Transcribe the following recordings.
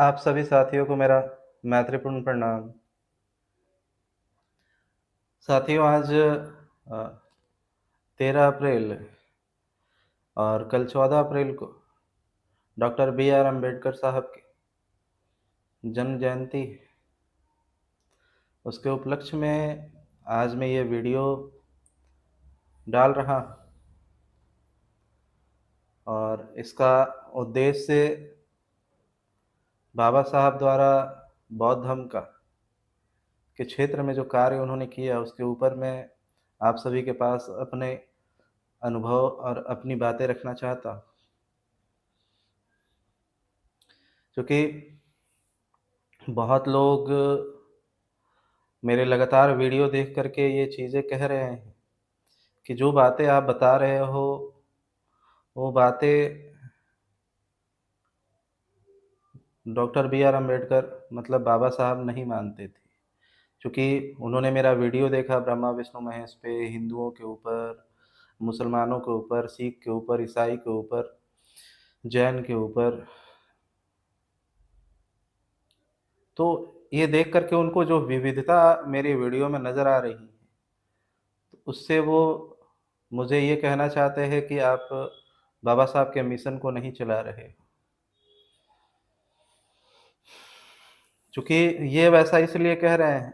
आप सभी साथियों को मेरा मैत्रीपूर्ण प्रणाम। साथियों आज 13 अप्रैल और कल 14 अप्रैल को डॉक्टर बी आर अम्बेडकर साहब की जन्म जयंती है। उसके उपलक्ष्य में आज मैं ये वीडियो डाल रहा हूँ और इसका उद्देश्य बाबा साहब द्वारा बौद्ध धर्म का के क्षेत्र में जो कार्य उन्होंने किया उसके ऊपर मैं आप सभी के पास अपने अनुभव और अपनी बातें रखना चाहता हूँ। क्योंकि बहुत लोग मेरे लगातार वीडियो देख कर के ये चीज़ें कह रहे हैं कि जो बातें आप बता रहे हो, वो बातें डॉक्टर बी आर अम्बेडकर मतलब बाबा साहब नहीं मानते थे। चूँकि उन्होंने मेरा वीडियो देखा ब्रह्मा विष्णु महेश पे, हिंदुओं के ऊपर, मुसलमानों के ऊपर, सिख के ऊपर, ईसाई के ऊपर, जैन के ऊपर। तो ये देख कर के उनको जो विविधता मेरी वीडियो में नज़र आ रही है, तो उससे वो मुझे ये कहना चाहते हैं कि आप बाबा साहब के मिशन को नहीं चला रहे। चूँकि ये वैसा इसलिए कह रहे हैं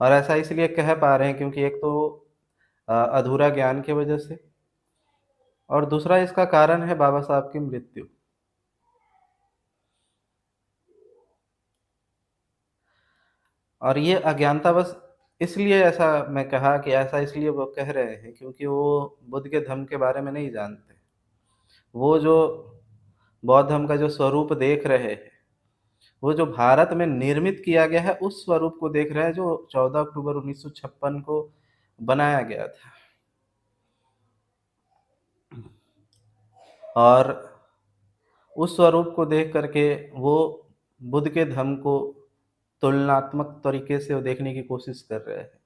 और ऐसा इसलिए कह पा रहे हैं क्योंकि एक तो अधूरा ज्ञान की वजह से और दूसरा इसका कारण है बाबा साहब की मृत्यु। और ये अज्ञानतावश इसलिए ऐसा मैं कहा कि ऐसा इसलिए वो कह रहे हैं क्योंकि वो बुद्ध के धम्म के बारे में नहीं जानते। वो जो बौद्ध धर्म का जो स्वरूप देख रहे हैं, वो जो भारत में निर्मित किया गया है, उस स्वरूप को देख रहे हैं जो 14 अक्टूबर 1956 को बनाया गया था। और उस स्वरूप को देख कर के वो बुद्ध के धम्म को तुलनात्मक तरीके से वो देखने की कोशिश कर रहे हैं।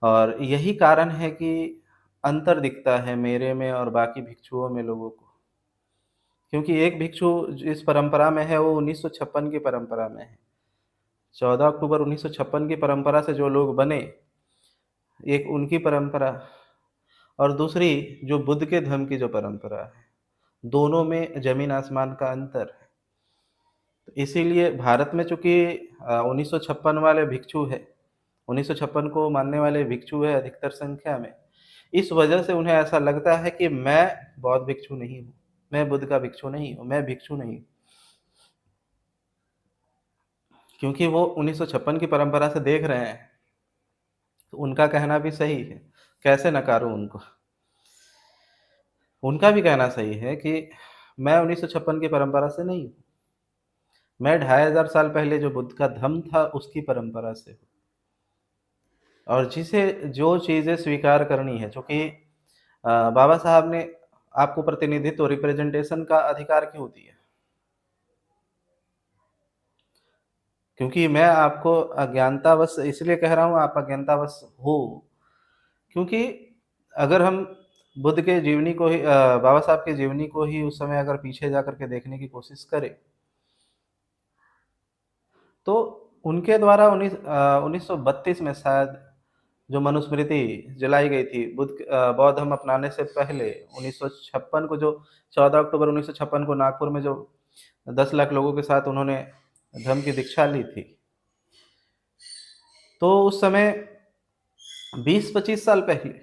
और यही कारण है कि अंतर दिखता है मेरे में और बाकी भिक्षुओं में लोगों को। क्योंकि एक भिक्षु जिस परंपरा में है, वो 1956 की परंपरा में है। 14 अक्टूबर 1956 की परंपरा से जो लोग बने, एक उनकी परंपरा और दूसरी जो बुद्ध के धर्म की जो परंपरा है, दोनों में ज़मीन-आसमान का अंतर है। तो इसीलिए भारत में चूँकि 1956 वाले भिक्षु हैं, 1956 को मानने वाले भिक्षु हैं अधिकतर संख्या में, इस वजह से उन्हें ऐसा लगता है कि मैं बौद्ध भिक्षु नहीं हूँ, मैं बुद्ध का भिक्षु नहीं हूँ, मैं भिक्षु नहीं हूँ। क्योंकि वो 1956 की परंपरा से देख रहे हैं, तो उनका कहना भी सही है, कैसे नकारूँ उनको? उनका भी कहना सही है कि मैं 1956 की परंपरा से नहीं हूँ, मैं 2500 साल पहले जो बुद्ध का धम्म था, उसकी परंपरा से हूँ। और जिसे जो चीज़ें स्वीकार करनी है चूँकि बाबा साहब ने आपको प्रतिनिधित्व रिप्रेजेंटेशन का अधिकार क्यों दिया? क्योंकि मैं आपको अज्ञानतावश इसलिए कह रहा हूँ आप अज्ञानतावश हो, क्योंकि अगर हम बुद्ध के जीवनी को ही बाबा साहब की जीवनी को ही उस समय अगर पीछे जा कर के देखने की कोशिश करें, तो उनके द्वारा 1932 में शायद जो मनुस्मृति जलाई गई थी बौद्ध धर्म अपनाने से पहले 1956 को जो 14 अक्टूबर 1956 को नागपुर में जो 10 लाख लोगों के साथ उन्होंने धर्म की दीक्षा ली थी। तो उस समय 20-25 साल पहले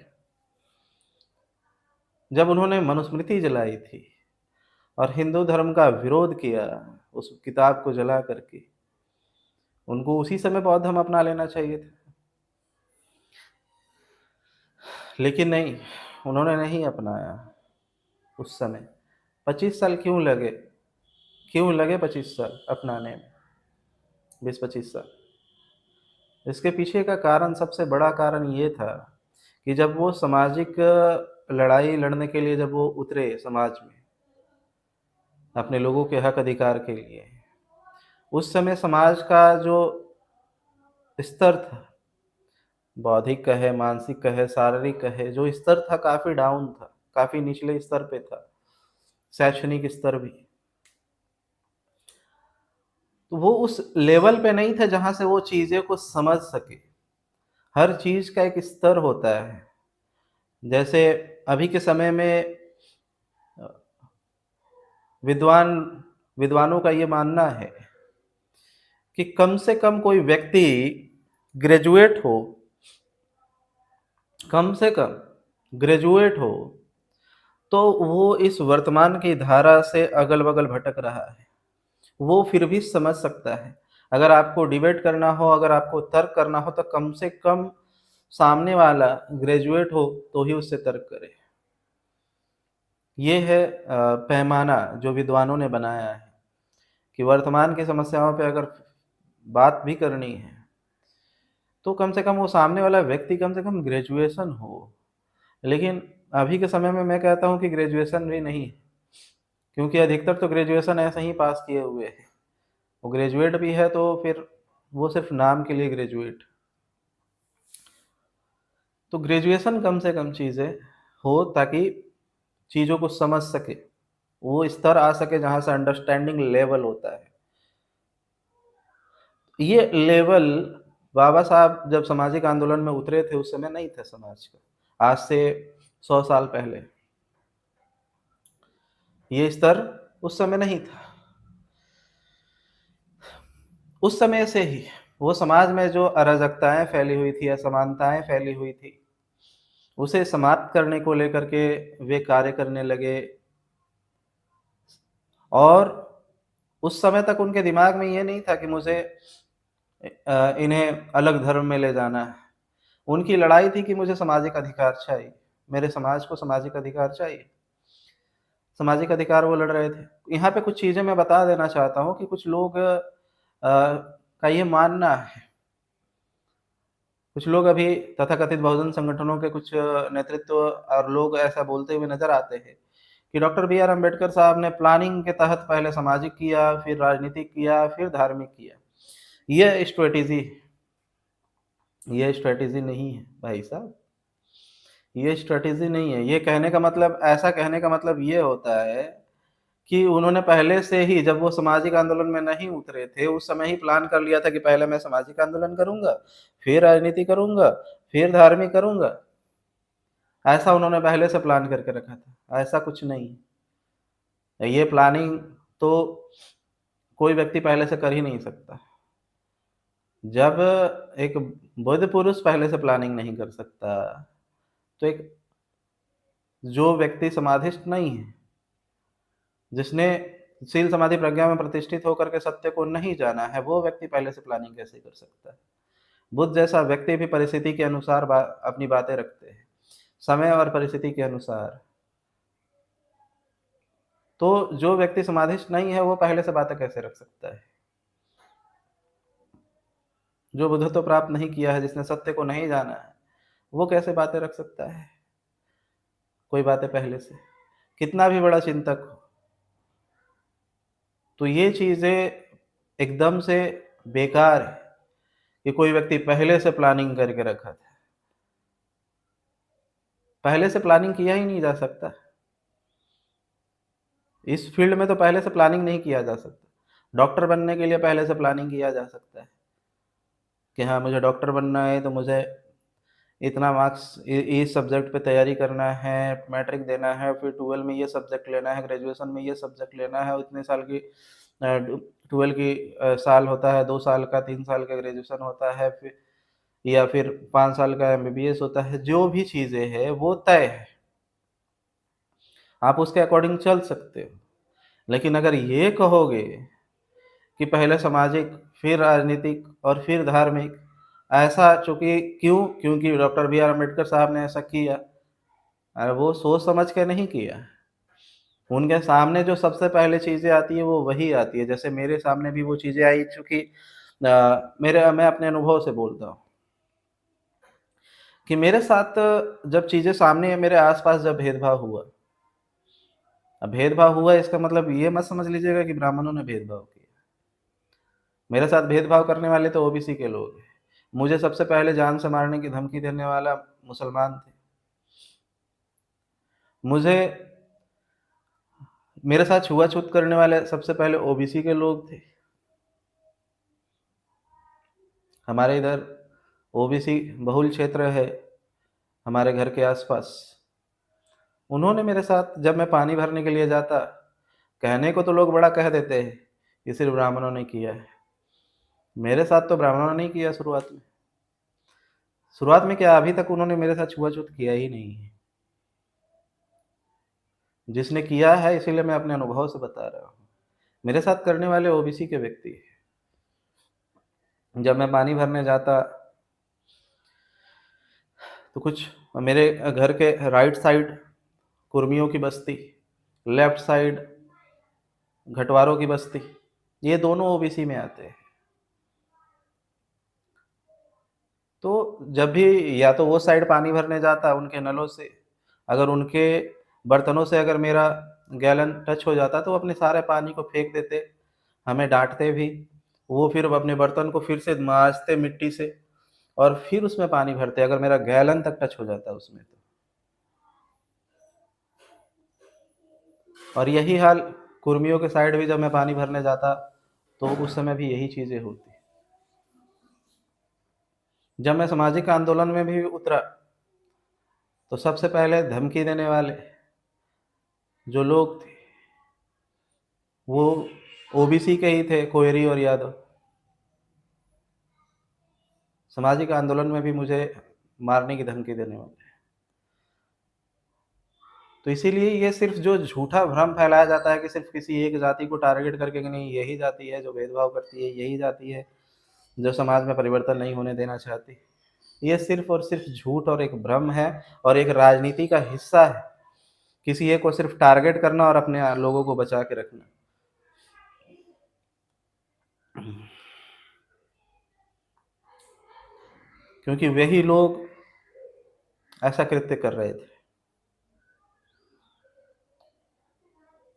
जब उन्होंने मनुस्मृति जलाई थी और हिंदू धर्म का विरोध किया उस किताब को जला करके, उनको उसी समय बौद्ध धर्म अपना लेना चाहिए था। लेकिन नहीं, उन्होंने नहीं अपनाया उस समय। 25 साल क्यों लगे? क्यों लगे 25 साल अपनाने में? 20-25 साल। इसके पीछे का कारण सबसे बड़ा कारण ये था कि जब वो सामाजिक लड़ाई लड़ने के लिए जब वो उतरे समाज में, अपने लोगों के हक अधिकार के लिए, उस समय समाज का जो स्तर था, बौद्धिक कहे, मानसिक कहे, शारीरिक कहे, जो स्तर था काफ़ी डाउन था, काफ़ी निचले स्तर पे था, शैक्षणिक स्तर भी। तो वो उस लेवल पे नहीं थे जहाँ से वो चीज़ें को समझ सके। हर चीज़ का एक स्तर होता है। जैसे अभी के समय में अ, विद्वान विद्वानों का ये मानना है कि कम से कम कोई व्यक्ति ग्रेजुएट हो, कम से कम ग्रेजुएट हो, तो वो इस वर्तमान की धारा से अगल-बगल भटक रहा है। वो फिर भी समझ सकता है। अगर आपको डिबेट करना हो, अगर आपको तर्क करना हो, तो कम से कम सामने वाला ग्रेजुएट हो, तो ही उससे तर्क करें। ये है पैमाना जो विद्वानों ने बनाया है कि वर्तमान की समस्याओं पे अगर बात भी करनी है, तो कम से कम वो सामने वाला व्यक्ति कम से कम ग्रेजुएशन हो। लेकिन अभी के समय में मैं कहता हूँ कि ग्रेजुएशन भी नहीं, क्योंकि अधिकतर तो ग्रेजुएशन ऐसे ही पास किए हुए हैं। वो ग्रेजुएट भी है तो फिर वो सिर्फ़ नाम के लिए ग्रेजुएट। तो ग्रेजुएशन कम से कम चीज़ें हो ताकि चीज़ों को समझ सके। वो स्तर आ सके जहाँ से अंडरस्टैंडिंग लेवल होता है। ये लेवल बाबा साहब जब सामाजिक आंदोलन में उतरे थे उस समय नहीं था समाज का। आज से 100 साल पहले। ये स्तर उस समय नहीं था। उस समय से ही वो समाज में जो अराजकताएँ फैली हुई थी, असमानताएँ फैली हुई थी, उसे समाप्त करने को लेकर के वे कार्य करने लगे और उस समय तक उनके दिमाग में ये नहीं था कि मुझे इन्हें अलग धर्म में ले जाना है। उनकी लड़ाई थी कि मुझे सामाजिक अधिकार चाहिए, मेरे समाज को सामाजिक अधिकार चाहिए। सामाजिक अधिकार वो लड़ रहे थे। यहाँ पे कुछ चीज़ें मैं बता देना चाहता हूँ कि कुछ लोग का ये मानना है, कुछ लोग अभी तथाकथित बहुजन संगठनों के कुछ नेतृत्व और लोग ऐसा बोलते हुए नज़र आते हैं कि डॉक्टर बी आर अम्बेडकर साहब ने प्लानिंग के तहत पहले सामाजिक किया, फिर राजनीतिक किया, फिर धार्मिक किया। ये स्ट्रैटेजी नहीं है भाई साहब, ये स्ट्रैटेजी नहीं है। ये कहने का मतलब ऐसा कहने का मतलब ये होता है कि उन्होंने पहले से ही जब वो सामाजिक आंदोलन में नहीं उतरे थे, उस समय ही प्लान कर लिया था कि पहले मैं सामाजिक आंदोलन करूँगा, फिर राजनीति करूँगा, फिर धार्मिक करूँगा। ऐसा उन्होंने पहले से प्लान करके रखा था, ऐसा कुछ नहीं। ये प्लानिंग तो कोई व्यक्ति पहले से कर ही नहीं सकता। जब एक बुद्ध पुरुष पहले से प्लानिंग नहीं कर सकता, तो एक जो व्यक्ति समाधिस्थ नहीं है, जिसने शील समाधि प्रज्ञा में प्रतिष्ठित होकर के सत्य को नहीं जाना है, वो व्यक्ति पहले से प्लानिंग कैसे कर सकता है? बुद्ध जैसा व्यक्ति भी परिस्थिति के अनुसार अपनी बातें रखते हैं, समय और परिस्थिति के अनुसार। तो जो व्यक्ति समाधिस्थ नहीं है, वो पहले से बातें कैसे रख सकता है? जो बुद्धत्व प्राप्त नहीं किया है, जिसने सत्य को नहीं जाना है, वो कैसे बातें रख सकता है? कोई बातें पहले से, कितना भी बड़ा चिंतक हो। तो ये चीज़ें एकदम से बेकार है कि कोई व्यक्ति पहले से प्लानिंग करके रखा था। पहले से प्लानिंग किया ही नहीं जा सकता। इस फ़ील्ड में तो पहले से प्लानिंग नहीं किया जा सकता। डॉक्टर बनने के लिए पहले से प्लानिंग किया जा सकता है कि हाँ, मुझे डॉक्टर बनना है तो मुझे इतना मार्क्स इस सब्जेक्ट पे तैयारी करना है, मैट्रिक देना है, फिर 12 में ये सब्जेक्ट लेना है, ग्रेजुएशन में ये सब्जेक्ट लेना है, इतने साल की 12 की साल होता है, 2 साल का, 3 साल का ग्रेजुएशन होता है, फिर या फिर 5 साल का एमबीबीएस होता है, जो भी चीज़ें हैं वो तय है। आप उसके अकॉर्डिंग चल सकते हो। लेकिन अगर ये कहोगे कि पहले सामाजिक, फिर राजनीतिक और फिर धार्मिक, ऐसा चूँकि क्यों? क्योंकि डॉक्टर बी आर अम्बेडकर साहब ने ऐसा किया। वो सोच समझ के नहीं किया। उनके सामने जो सबसे पहले चीज़ें आती हैं वो वही आती है। जैसे मेरे सामने भी वो चीज़ें आई चूँकि मैं अपने अनुभव से बोलता हूँ कि मेरे साथ जब चीज़ें सामने मेरे आस-पास जब भेदभाव हुआ, अब भेदभाव हुआ इसका मतलब ये मत समझ लीजिएगा कि ब्राह्मणों ने भेदभाव किया। मेरे साथ भेदभाव करने वाले तो ओबीसी के लोग हैं। मुझे सबसे पहले जान से मारने की धमकी देने वाला मुसलमान थे। मुझे मेरे साथ छुआ-छूत करने वाले सबसे पहले ओबीसी के लोग थे। हमारे इधर ओबीसी बहुल क्षेत्र है, हमारे घर के आसपास। उन्होंने मेरे साथ, जब मैं पानी भरने के लिए जाता, कहने को तो लोग बड़ा कह देते हैं कि सिर्फ ब्राह्मणों ने किया है। मेरे साथ तो ब्राह्मणों ने नहीं किया शुरुआत में। शुरुआत में क्या, अभी तक उन्होंने मेरे साथ छुआ-छूत किया ही नहीं है। जिसने किया है, इसीलिए मैं अपने अनुभव से बता रहा हूँ। मेरे साथ करने वाले ओबीसी के व्यक्ति हैं। जब मैं पानी भरने जाता, तो कुछ मेरे घर के राइट साइड कुर्मियों की बस्ती, लेफ्ट साइड घटवारों की बस्ती, ये दोनों ओबीसी में आते हैं। तो जब भी या तो वो साइड पानी भरने जाता उनके नलों से, अगर उनके बर्तनों से अगर मेरा गैलन टच हो जाता तो वो अपने सारे पानी को फेंक देते, हमें डाँटते भी। वो फिर अपने बर्तन को फिर से माँजते मिट्टी से और फिर उसमें पानी भरते, अगर मेरा गैलन तक टच हो जाता उसमें तो। और यही हाल कुर्मियों के साइड भी जब मैं पानी भरने जाता, तो उस समय भी यही चीज़ें होती। जब मैं सामाजिक आंदोलन में भी उतरा, तो सबसे पहले धमकी देने वाले जो लोग थे, वो ओबीसी के ही थे, कोयरी और यादव। सामाजिक आंदोलन में भी मुझे मारने की धमकी देने वाले। तो इसीलिए ये सिर्फ़ जो झूठा भ्रम फैलाया जाता है कि सिर्फ़ किसी एक जाति को टारगेट करके कि नहीं, यही जाति है जो भेदभाव करती है, यही जाति है जो समाज में परिवर्तन नहीं होने देना चाहती। ये सिर्फ़ और सिर्फ़ झूठ और एक भ्रम है और एक राजनीति का हिस्सा है। किसी एक को सिर्फ़ टारगेट करना और अपने लोगों को बचा के रखना। क्योंकि वही लोग ऐसा कृत्य कर रहे थे।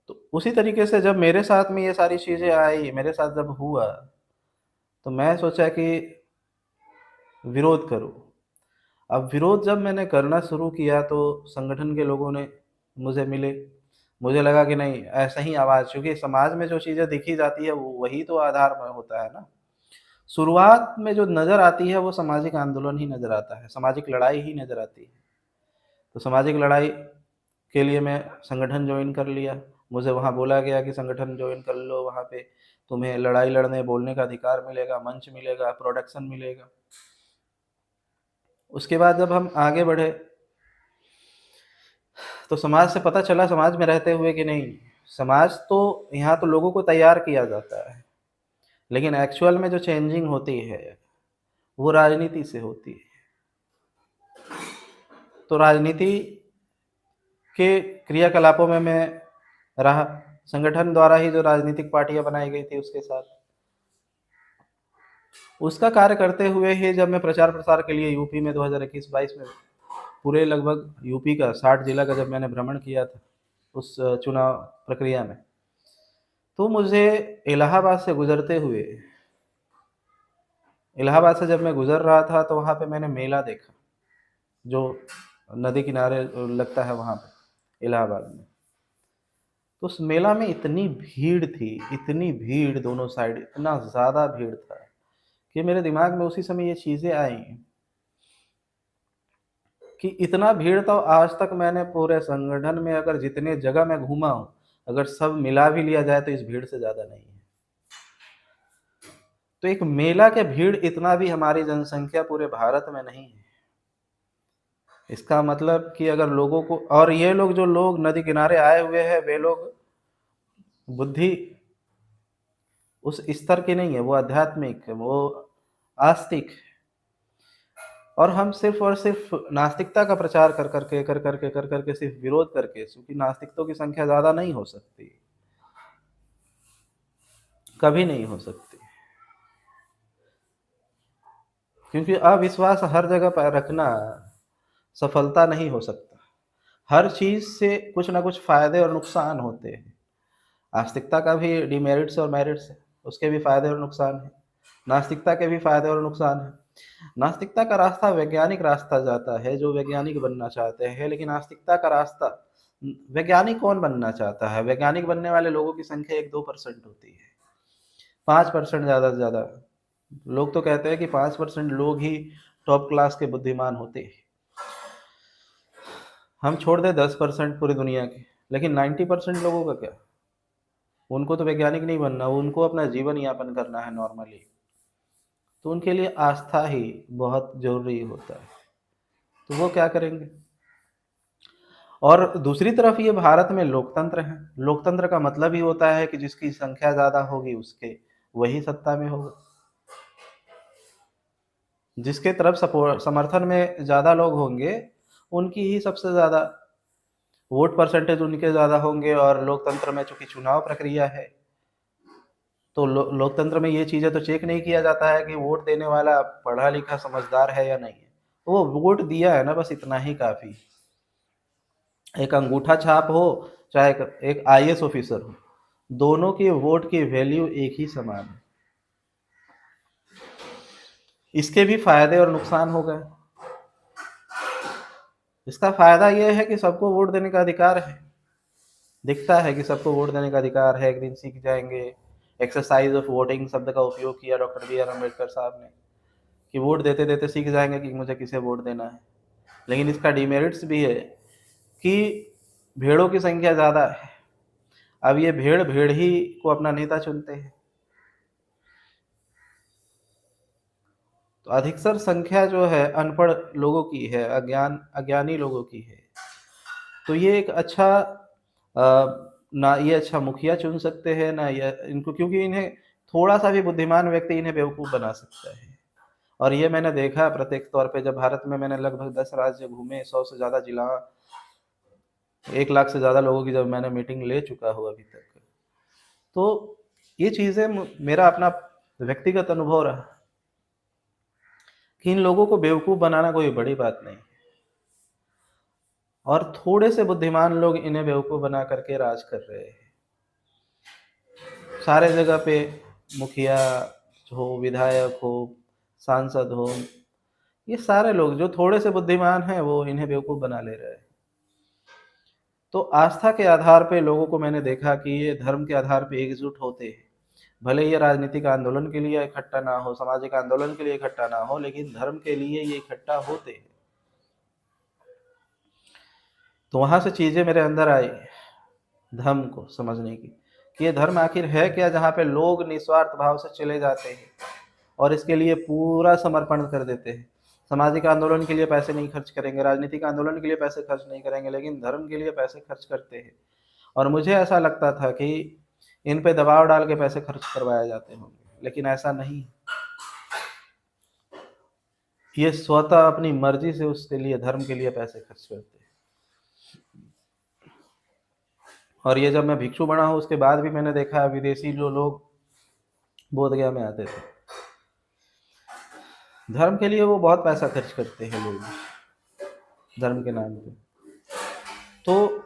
तो उसी तरीके से जब मेरे साथ में ये सारी चीज़ें आई, मेरे साथ जब हुआ, तो मैं सोचा कि विरोध करूँ। अब विरोध जब मैंने करना शुरू किया तो संगठन के लोगों ने मुझे मिले। मुझे लगा कि नहीं, ऐसा ही आवाज़, क्योंकि समाज में जो चीज़ें देखी जाती है वही तो आधार में होता है ना। शुरुआत में जो नज़र आती है वो सामाजिक आंदोलन ही नज़र आता है, सामाजिक लड़ाई ही नज़र आती है। तो सामाजिक लड़ाई के लिए मैं संगठन जॉइन कर लिया। मुझे वहाँ बोला गया कि संगठन जॉइन कर लो, वहाँ पे तुम्हें लड़ाई लड़ने, बोलने का अधिकार मिलेगा, मंच मिलेगा, प्रोटेक्शन मिलेगा। उसके बाद जब हम आगे बढ़े, तो समाज से पता चला, समाज में रहते हुए, कि नहीं, समाज तो यहाँ तो लोगों को तैयार किया जाता है, लेकिन एक्चुअल में जो चेंजिंग होती है, वो राजनीति से होती है। तो राजनीति के क्रियाकलापों में मैं रहा, संगठन द्वारा ही जो राजनीतिक पार्टियाँ बनाई गई थी उसके साथ। उसका कार्य करते हुए ही जब मैं प्रचार-प्रसार के लिए यूपी में 2021-22 में पूरे लगभग यूपी का 60 जिला का जब मैंने भ्रमण किया था, उस चुनाव प्रक्रिया में, तो मुझे इलाहाबाद से गुज़रते हुए, इलाहाबाद से जब मैं गुज़र रहा था तो वहाँ पे मैंने मेला देखा, जो नदी किनारे लगता है वहाँ पे इलाहाबाद में। तो उस मेला में इतनी भीड़ थी, इतनी भीड़ दोनों साइड, इतना ज़्यादा भीड़ था कि मेरे दिमाग में उसी समय ये चीज़ें आईं कि इतना भीड़ तो आज तक मैंने पूरे संगठन में अगर जितने जगह मैं घूमा हूँ, अगर सब मिला भी लिया जाए तो इस भीड़ से ज़्यादा नहीं है। तो एक मेला के भीड़ इतना भी हमारी जनसंख्या पूरे भारत में नहीं है। इसका मतलब कि अगर लोगों को, और ये लोग जो लोग नदी किनारे आए हुए हैं, वे लोग बुद्धि उस स्तर की नहीं है, वो आध्यात्मिक है, वो आस्तिक है। और हम सिर्फ़ और सिर्फ़ नास्तिकता का प्रचार कर कर के सिर्फ़ विरोध करके, क्योंकि नास्तिकों की संख्या ज़्यादा नहीं हो सकती, कभी नहीं हो सकती। क्योंकि अविश्वास हर जगह पर रखना सफलता नहीं हो सकता। हर चीज़ से कुछ ना कुछ फ़ायदे और नुकसान होते हैं। आस्तिकता का भी डिमेरिट्स और मेरिट्स है, उसके भी फ़ायदे और नुकसान हैं। नास्तिकता के भी फ़ायदे और नुकसान हैं। नास्तिकता का रास्ता वैज्ञानिक रास्ता जाता है, जो वैज्ञानिक बनना चाहते हैं, लेकिन नास्तिकता का रास्ता, वैज्ञानिक कौन बनना चाहता है? वैज्ञानिक बनने वाले लोगों की संख्या 1-2% होती है, 5% ज़्यादा से ज़्यादा। लोग तो कहते हैं कि 5% लोग ही टॉप क्लास के बुद्धिमान होते हैं। हम छोड़ दें 10% पूरी दुनिया के, लेकिन 90% लोगों का क्या? उनको तो वैज्ञानिक नहीं बनना, उनको अपना जीवन यापन करना है नॉर्मली। तो उनके लिए आस्था ही बहुत ज़रूरी होता है। तो वो क्या करेंगे? और दूसरी तरफ ये भारत में लोकतंत्र है। लोकतंत्र का मतलब ही होता है कि जिसकी संख्या ज़्यादा होगी उसके वही सत्ता में होगा। जिसके तरफ समर्थन में ज़्यादा लोग होंगे, उनकी ही सबसे ज़्यादा वोट परसेंटेज उनके ज़्यादा होंगे। और लोकतंत्र में चूँकि चुनाव प्रक्रिया है, तो लोकतंत्र में ये चीज़ें तो चेक नहीं किया जाता है कि वोट देने वाला पढ़ा-लिखा समझदार है या नहीं है। वो वोट दिया है ना, बस इतना ही काफ़ी। एक अंगूठा छाप हो, चाहे एक आईएएस ऑफिसर हो, दोनों की वोट की वैल्यू एक ही समान है। इसके भी फायदे और नुकसान हो गए। इसका फायदा यह है कि सबको वोट देने का अधिकार है। दिखता है कि सबको वोट देने का अधिकार है, एक दिन सीख जाएंगे। एक्सरसाइज ऑफ वोटिंग शब्द का उपयोग किया डॉक्टर बी आर अम्बेडकर साहब ने, कि वोट देते देते सीख जाएंगे कि मुझे किसे वोट देना है। लेकिन इसका डिमेरिट्स भी है कि भेड़ों की संख्या ज़्यादा है। अब ये भेड़ भेड़ ही को अपना नेता चुनते हैं। तो अधिकतर संख्या जो है अनपढ़ लोगों की है, अज्ञानी लोगों की है। तो ये एक अच्छा ना ये अच्छा मुखिया चुन सकते हैं ना ये इनको, क्योंकि इन्हें थोड़ा सा भी बुद्धिमान व्यक्ति इन्हें बेवकूफ़ बना सकता है। और ये मैंने देखा प्रत्यक्ष तौर पे, जब भारत में मैंने लगभग 10 राज्य घूमे, 100 से ज़्यादा जिला, 1 लाख से ज़्यादा लोगों की जब मैंने मीटिंग ले चुका हूँ अभी तक, तो ये चीज़ें मेरा अपना व्यक्तिगत अनुभव रहा कि इन लोगों को बेवकूफ़ बनाना कोई बड़ी बात नहीं। और थोड़े से बुद्धिमान लोग इन्हें बेवकूफ़ बना करके राज कर रहे हैं। सारे जगह पे मुखिया हो, विधायक हो, सांसद हो, ये सारे लोग जो थोड़े से बुद्धिमान हैं वो इन्हें बेवकूफ़ बना ले रहे हैं। तो आस्था के आधार पे लोगों को मैंने देखा कि ये धर्म के आधार पे एकजुट होते हैं। भले ये राजनीतिक आंदोलन के लिए इकट्ठा ना हो, सामाजिक आंदोलन के लिए इकट्ठा ना हो, लेकिन धर्म के लिए ये इकट्ठा होते हैं। तो वहाँ से चीज़ें मेरे अंदर आई धर्म को समझने की, कि ये धर्म आखिर है क्या, जहाँ पे लोग निस्वार्थ भाव से चले जाते हैं और इसके लिए पूरा समर्पण कर देते हैं। सामाजिक आंदोलन के लिए पैसे नहीं खर्च करेंगे, राजनीतिक आंदोलन के लिए पैसे खर्च नहीं करेंगे, लेकिन धर्म के लिए पैसे खर्च करते हैं। और मुझे ऐसा लगता था कि इन पे दबाव डाल के पैसे खर्च करवाए जाते होंगे, लेकिन ऐसा नहीं। ये स्वतः अपनी मर्जी से उसके लिए, धर्म के लिए पैसे खर्च करते हैं। और ये जब मैं भिक्षु बना हूँ उसके बाद भी मैंने देखा विदेशी जो लोग बोधगया में आते थे, धर्म के लिए वो बहुत पैसा खर्च करते हैं लोग, धर्म के नाम पे। तो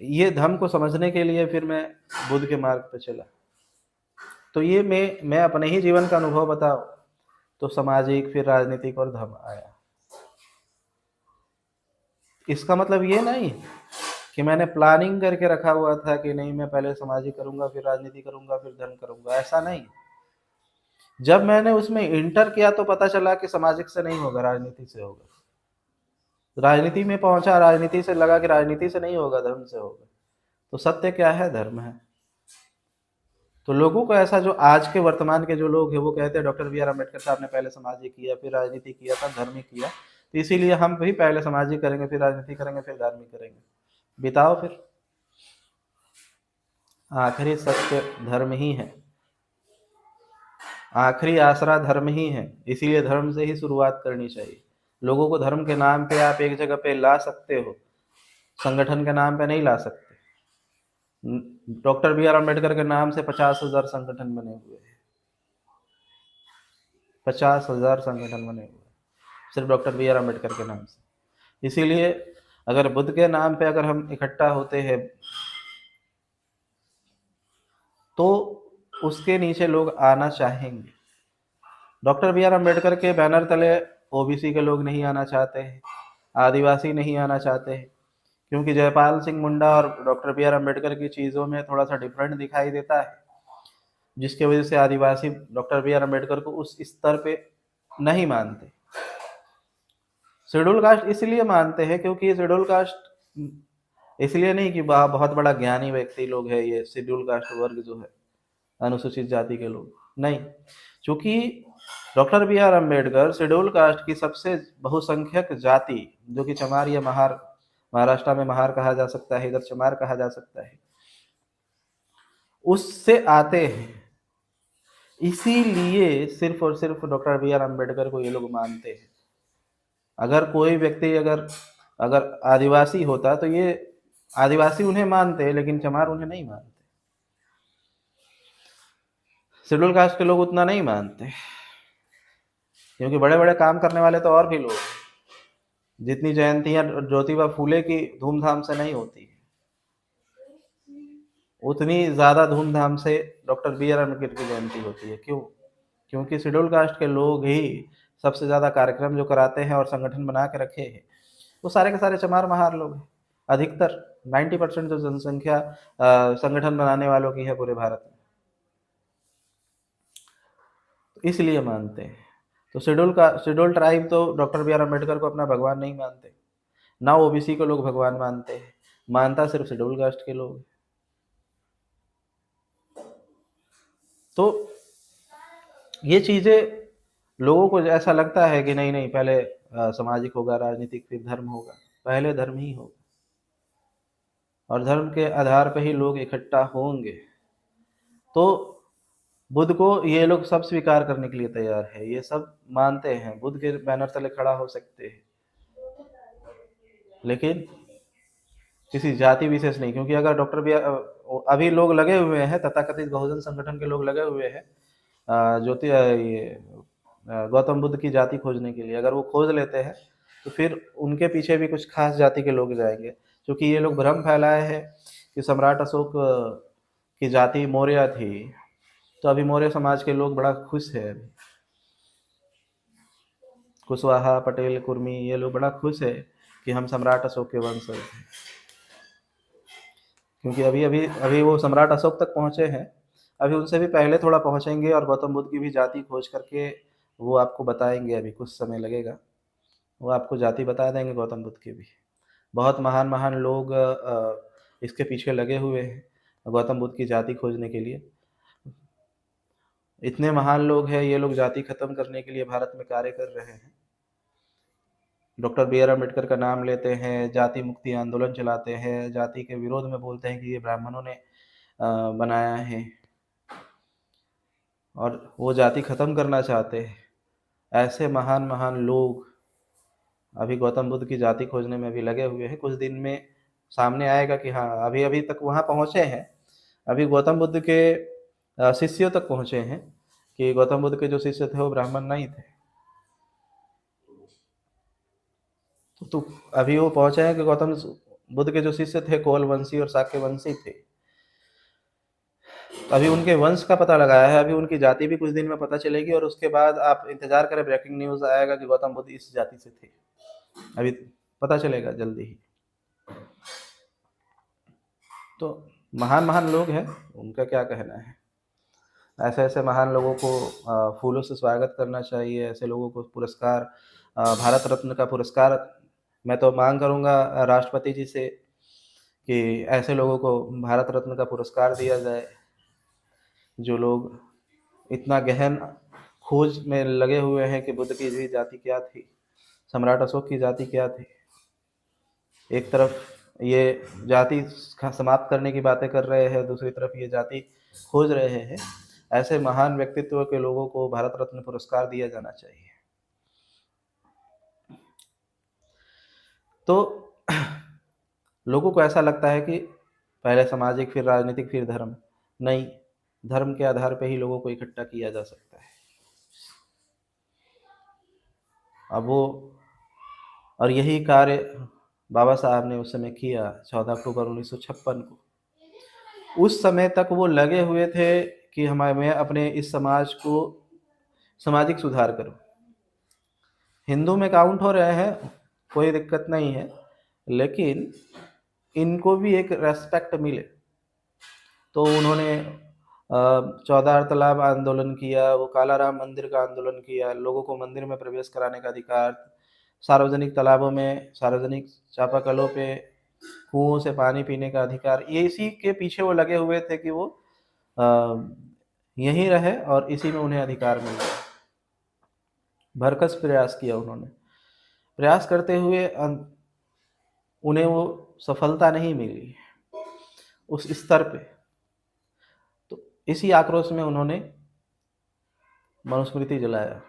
ये धर्म को समझने के लिए फिर मैं बुद्ध के मार्ग पे चला। तो ये मैं अपने ही जीवन का अनुभव बताऊं तो सामाजिक, फिर राजनीतिक और धर्म आया। इसका मतलब ये नहीं कि मैंने प्लानिंग करके रखा हुआ था कि नहीं मैं पहले सामाजिक करूंगा, फिर राजनीति करूंगा, फिर धर्म करूंगा, ऐसा नहीं। जब मैंने उसमें इंटर किया तो पता चला कि सामाजिक से नहीं होगा, राजनीति से होगा। राजनीति में पहुंचा, राजनीति से लगा कि राजनीति से नहीं होगा, धर्म से होगा। तो सत्य क्या है? धर्म है। तो लोगों को ऐसा, जो आज के वर्तमान के जो लोग हैं वो कहते हैं डॉक्टर बी आर अम्बेडकर साहब ने पहले सामाजिक किया, फिर राजनीति किया, तब धार्मिक किया, तो इसीलिए हम भी पहले सामाजिक करेंगे, फिर राजनीति करेंगे, फिर धार्मिक करेंगे। बिताओ फिर। आखिरी सत्य धर्म ही है, आखिरी आसरा धर्म ही है। इसीलिए धर्म से ही शुरुआत करनी चाहिए। लोगों को धर्म के नाम पे आप एक जगह पे ला सकते हो, संगठन के नाम पे नहीं ला सकते। डॉक्टर बी आर अम्बेडकर के नाम से 50,000 संगठन बने हुए हैं, 50,000 संगठन बने हुए हैं सिर्फ डॉक्टर बी आर अम्बेडकर के नाम से। इसीलिए अगर बुद्ध के नाम पे अगर हम इकट्ठा होते हैं तो उसके नीचे लोग आना चाहेंगे। डॉक्टर बी आर अम्बेडकर के बैनर तले ओबीसी के लोग नहीं आना चाहते हैं, आदिवासी नहीं आना चाहते हैं, क्योंकि जयपाल सिंह मुंडा और डॉक्टर बी आर अम्बेडकर की चीज़ों में थोड़ा सा डिफरेंट दिखाई देता है। जिसकी वजह से आदिवासी डॉक्टर बी आर अम्बेडकर को उस स्तर पे नहीं मानते। शेड्यूल कास्ट इसलिए मानते हैं क्योंकि शेड्यूल कास्ट इसलिए नहीं कि बहुत बड़ा ज्ञानी व्यक्ति लोग है, ये शेड्यूल कास्ट वर्ग जो है अनुसूचित जाति के लोग नहीं, क्योंकि doctor B R Ambedkar schedule caste की सबसे बहुसंख्यक जाति जो कि चमार या महार, महाराष्ट्र में महार कहा जा सकता है, इधर चमार कहा जा सकता है, उससे आते हैं। इसीलिए सिर्फ और सिर्फ डॉक्टर बी आर अम्बेडकर को ये लोग मानते हैं। अगर कोई व्यक्ति अगर अगर आदिवासी होता तो ये आदिवासी उन्हें मानते हैं, लेकिन चमार उन्हें नहीं मानते। शेड्यूल कास्ट के लोग उतना नहीं मानते, क्योंकि बड़े बड़े काम करने वाले तो और भी लोग, जितनी जयंतियां ज्योतिबा फूले की धूमधाम से नहीं होती, उतनी ज़्यादा धूमधाम से डॉक्टर बी आर अम्बेडकर की जयंती होती है। क्यों? क्योंकि शेड्यूल कास्ट के लोग ही सबसे ज़्यादा कार्यक्रम जो कराते हैं और संगठन बना के रखे हैं, वो सारे के सारे चमार महार लोग हैं। अधिकतर 90% जो जनसंख्या संगठन बनाने वालों की है पूरे भारत में, इसलिए मानते हैं। तो शेड्यूल ट्राइब तो डॉक्टर बी आर अम्बेडकर को अपना भगवान नहीं मानते, ना ओबीसी को लोग भगवान मानते हैं, मानता सिर्फ शेड्यूल कास्ट के लोग। तो ये चीज़ें लोगों को ऐसा लगता है कि नहीं नहीं, पहले सामाजिक होगा, राजनीतिक, फिर धर्म होगा। पहले धर्म ही होगा, और धर्म के आधार पर ही लोग इकट्ठा होंगे। तो बुद्ध को ये लोग सब स्वीकार करने के लिए तैयार है, ये सब मानते हैं, बुद्ध के बैनर तले खड़ा हो सकते हैं, लेकिन किसी जाति विशेष नहीं। क्योंकि अगर डॉक्टर बी अभी लोग लगे हुए हैं, तथाकथित बहुजन संगठन के लोग लगे हुए हैं ये गौतम बुद्ध की जाति खोजने के लिए। अगर वो खोज लेते हैं तो फिर उनके पीछे भी कुछ खास जाति के लोग जाएंगे, क्योंकि ये लोग भ्रम फैलाए हैं कि सम्राट अशोक की जाति मौर्य थी। तो अभी मौर्य समाज के लोग बड़ा खुश है, अभी कुशवाहा, पटेल, कुर्मी, ये लोग बड़ा खुश है कि हम सम्राट अशोक के वंशज हैं, क्योंकि अभी वो सम्राट अशोक तक पहुँचे हैं। अभी उनसे भी पहले थोड़ा पहुँचेंगे और गौतम बुद्ध की भी जाति खोज करके वो आपको बताएंगे। अभी कुछ समय लगेगा, वो आपको जाति बता देंगे गौतम बुद्ध की भी। बहुत महान महान लोग इसके पीछे लगे हुए हैं गौतम बुद्ध की जाति खोजने के लिए। इतने महान लोग हैं, ये लोग जाति खत्म करने के लिए भारत में कार्य कर रहे हैं। डॉक्टर बी आर अम्बेडकर का नाम लेते हैं, जाति मुक्ति आंदोलन चलाते हैं, जाति के विरोध में बोलते हैं कि ये ब्राह्मणों ने बनाया है, और वो जाति खत्म करना चाहते हैं। ऐसे महान महान लोग अभी गौतम बुद्ध की जाति खोजने में भी लगे हुए हैं। कुछ दिन में सामने आएगा कि हाँ, अभी अभी तक वहाँ पहुँचे हैं, अभी गौतम बुद्ध के शिष्यों तक पहुँचे हैं कि गौतम बुद्ध के जो शिष्य थे वो ब्राह्मण नहीं थे। तो अभी वो पहुँचे हैं कि गौतम बुद्ध के जो शिष्य थे कोल वंशी और शाक्य वंशी थे। अभी उनके वंश का पता लगाया है, अभी उनकी जाति भी कुछ दिन में पता चलेगी, और उसके बाद आप इंतजार करें, ब्रेकिंग न्यूज़ आएगा कि गौतम बुद्ध इस जाति से थे। अभी पता चलेगा जल्दी ही। तो महान महान लोग हैं, उनका क्या कहना है। ऐसे ऐसे महान लोगों को फूलों से स्वागत करना चाहिए। ऐसे लोगों को पुरस्कार, भारत रत्न का पुरस्कार मैं तो मांग करूँगा राष्ट्रपति जी से कि ऐसे लोगों को भारत रत्न का पुरस्कार दिया जाए, जो लोग इतना गहन खोज में लगे हुए हैं कि बुद्ध की भी जाति क्या थी, सम्राट अशोक की जाति क्या थी। एक तरफ ये जाति समाप्त करने की बातें कर रहे हैं, दूसरी तरफ ये जाति खोज रहे हैं। ऐसे महान व्यक्तित्व के लोगों को भारत रत्न पुरस्कार दिया जाना चाहिए। तो लोगों को ऐसा लगता है कि पहले सामाजिक, फिर राजनीतिक, फिर धर्म। नहीं, धर्म के आधार पर ही लोगों को इकट्ठा किया जा सकता है। अब वो, और यही कार्य बाबा साहब ने उस समय किया 14 अक्टूबर 1956 को। उस समय तक वो लगे हुए थे कि मैं अपने इस समाज को सामाजिक सुधार करूं। हिंदू में काउंट हो रहे हैं, कोई दिक्कत नहीं है, लेकिन इनको भी एक रेस्पेक्ट मिले। तो उन्होंने चौदार तालाब आंदोलन किया, वो कालाराम मंदिर का आंदोलन किया, लोगों को मंदिर में प्रवेश कराने का अधिकार, सार्वजनिक तालाबों में, सार्वजनिक चापाकलों पे, कुओं से पानी पीने का अधिकार, ये इसी के पीछे वो लगे हुए थे कि वो अ, यहीं रहे और इसी में उन्हें अधिकार मिल जाए। भरकस प्रयास किया उन्होंने। प्रयास करते हुए उन्हें वो सफलता नहीं मिली उस स्तर पे। तो इसी आक्रोश में उन्होंने मनुस्मृति जलाया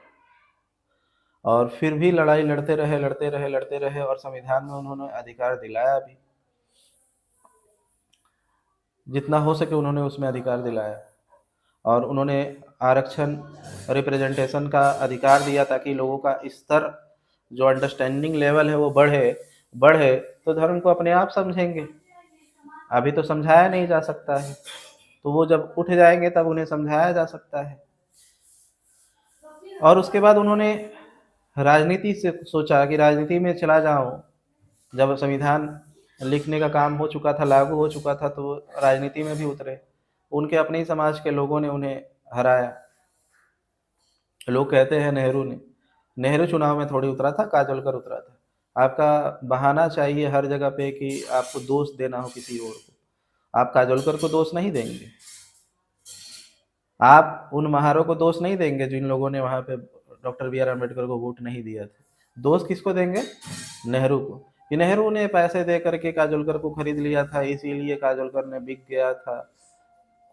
और फिर भी लड़ाई लड़ते रहे और संविधान में उन्होंने अधिकार दिलाया भी। जितना हो सके उन्होंने उसमें अधिकार दिलाया और उन्होंने आरक्षण, रिप्रेजेंटेशन का अधिकार दिया ताकि लोगों का स्तर, जो अंडरस्टैंडिंग लेवल है वो बढ़े तो धर्म को अपने आप समझेंगे। अभी तो समझाया नहीं जा सकता है, तो वो जब उठ जाएंगे तब उन्हें समझाया जा सकता है। और उसके बाद उन्होंने राजनीति से सोचा कि राजनीति में चला जाऊं। जब संविधान लिखने का काम हो चुका था, लागू हो चुका था, तो राजनीति में भी उतरे। उनके अपने ही समाज के लोगों ने उन्हें हराया। लोग कहते हैं नेहरू चुनाव में थोड़ी उतरा था, काजोलकर उतरा था। आपका बहाना चाहिए हर जगह पे कि आपको दोष देना हो किसी और को। आप काजोलकर को दोष नहीं देंगे, आप उन महारों को दोष नहीं देंगे जिन लोगों ने वहाँ पे डॉक्टर बी आर अम्बेडकर को वोट नहीं दिया था। दोष किसको देंगे? नेहरू को, कि नेहरू ने पैसे दे करके काजोलकर को खरीद लिया था, इसीलिए काजोलकर ने बिक गया था।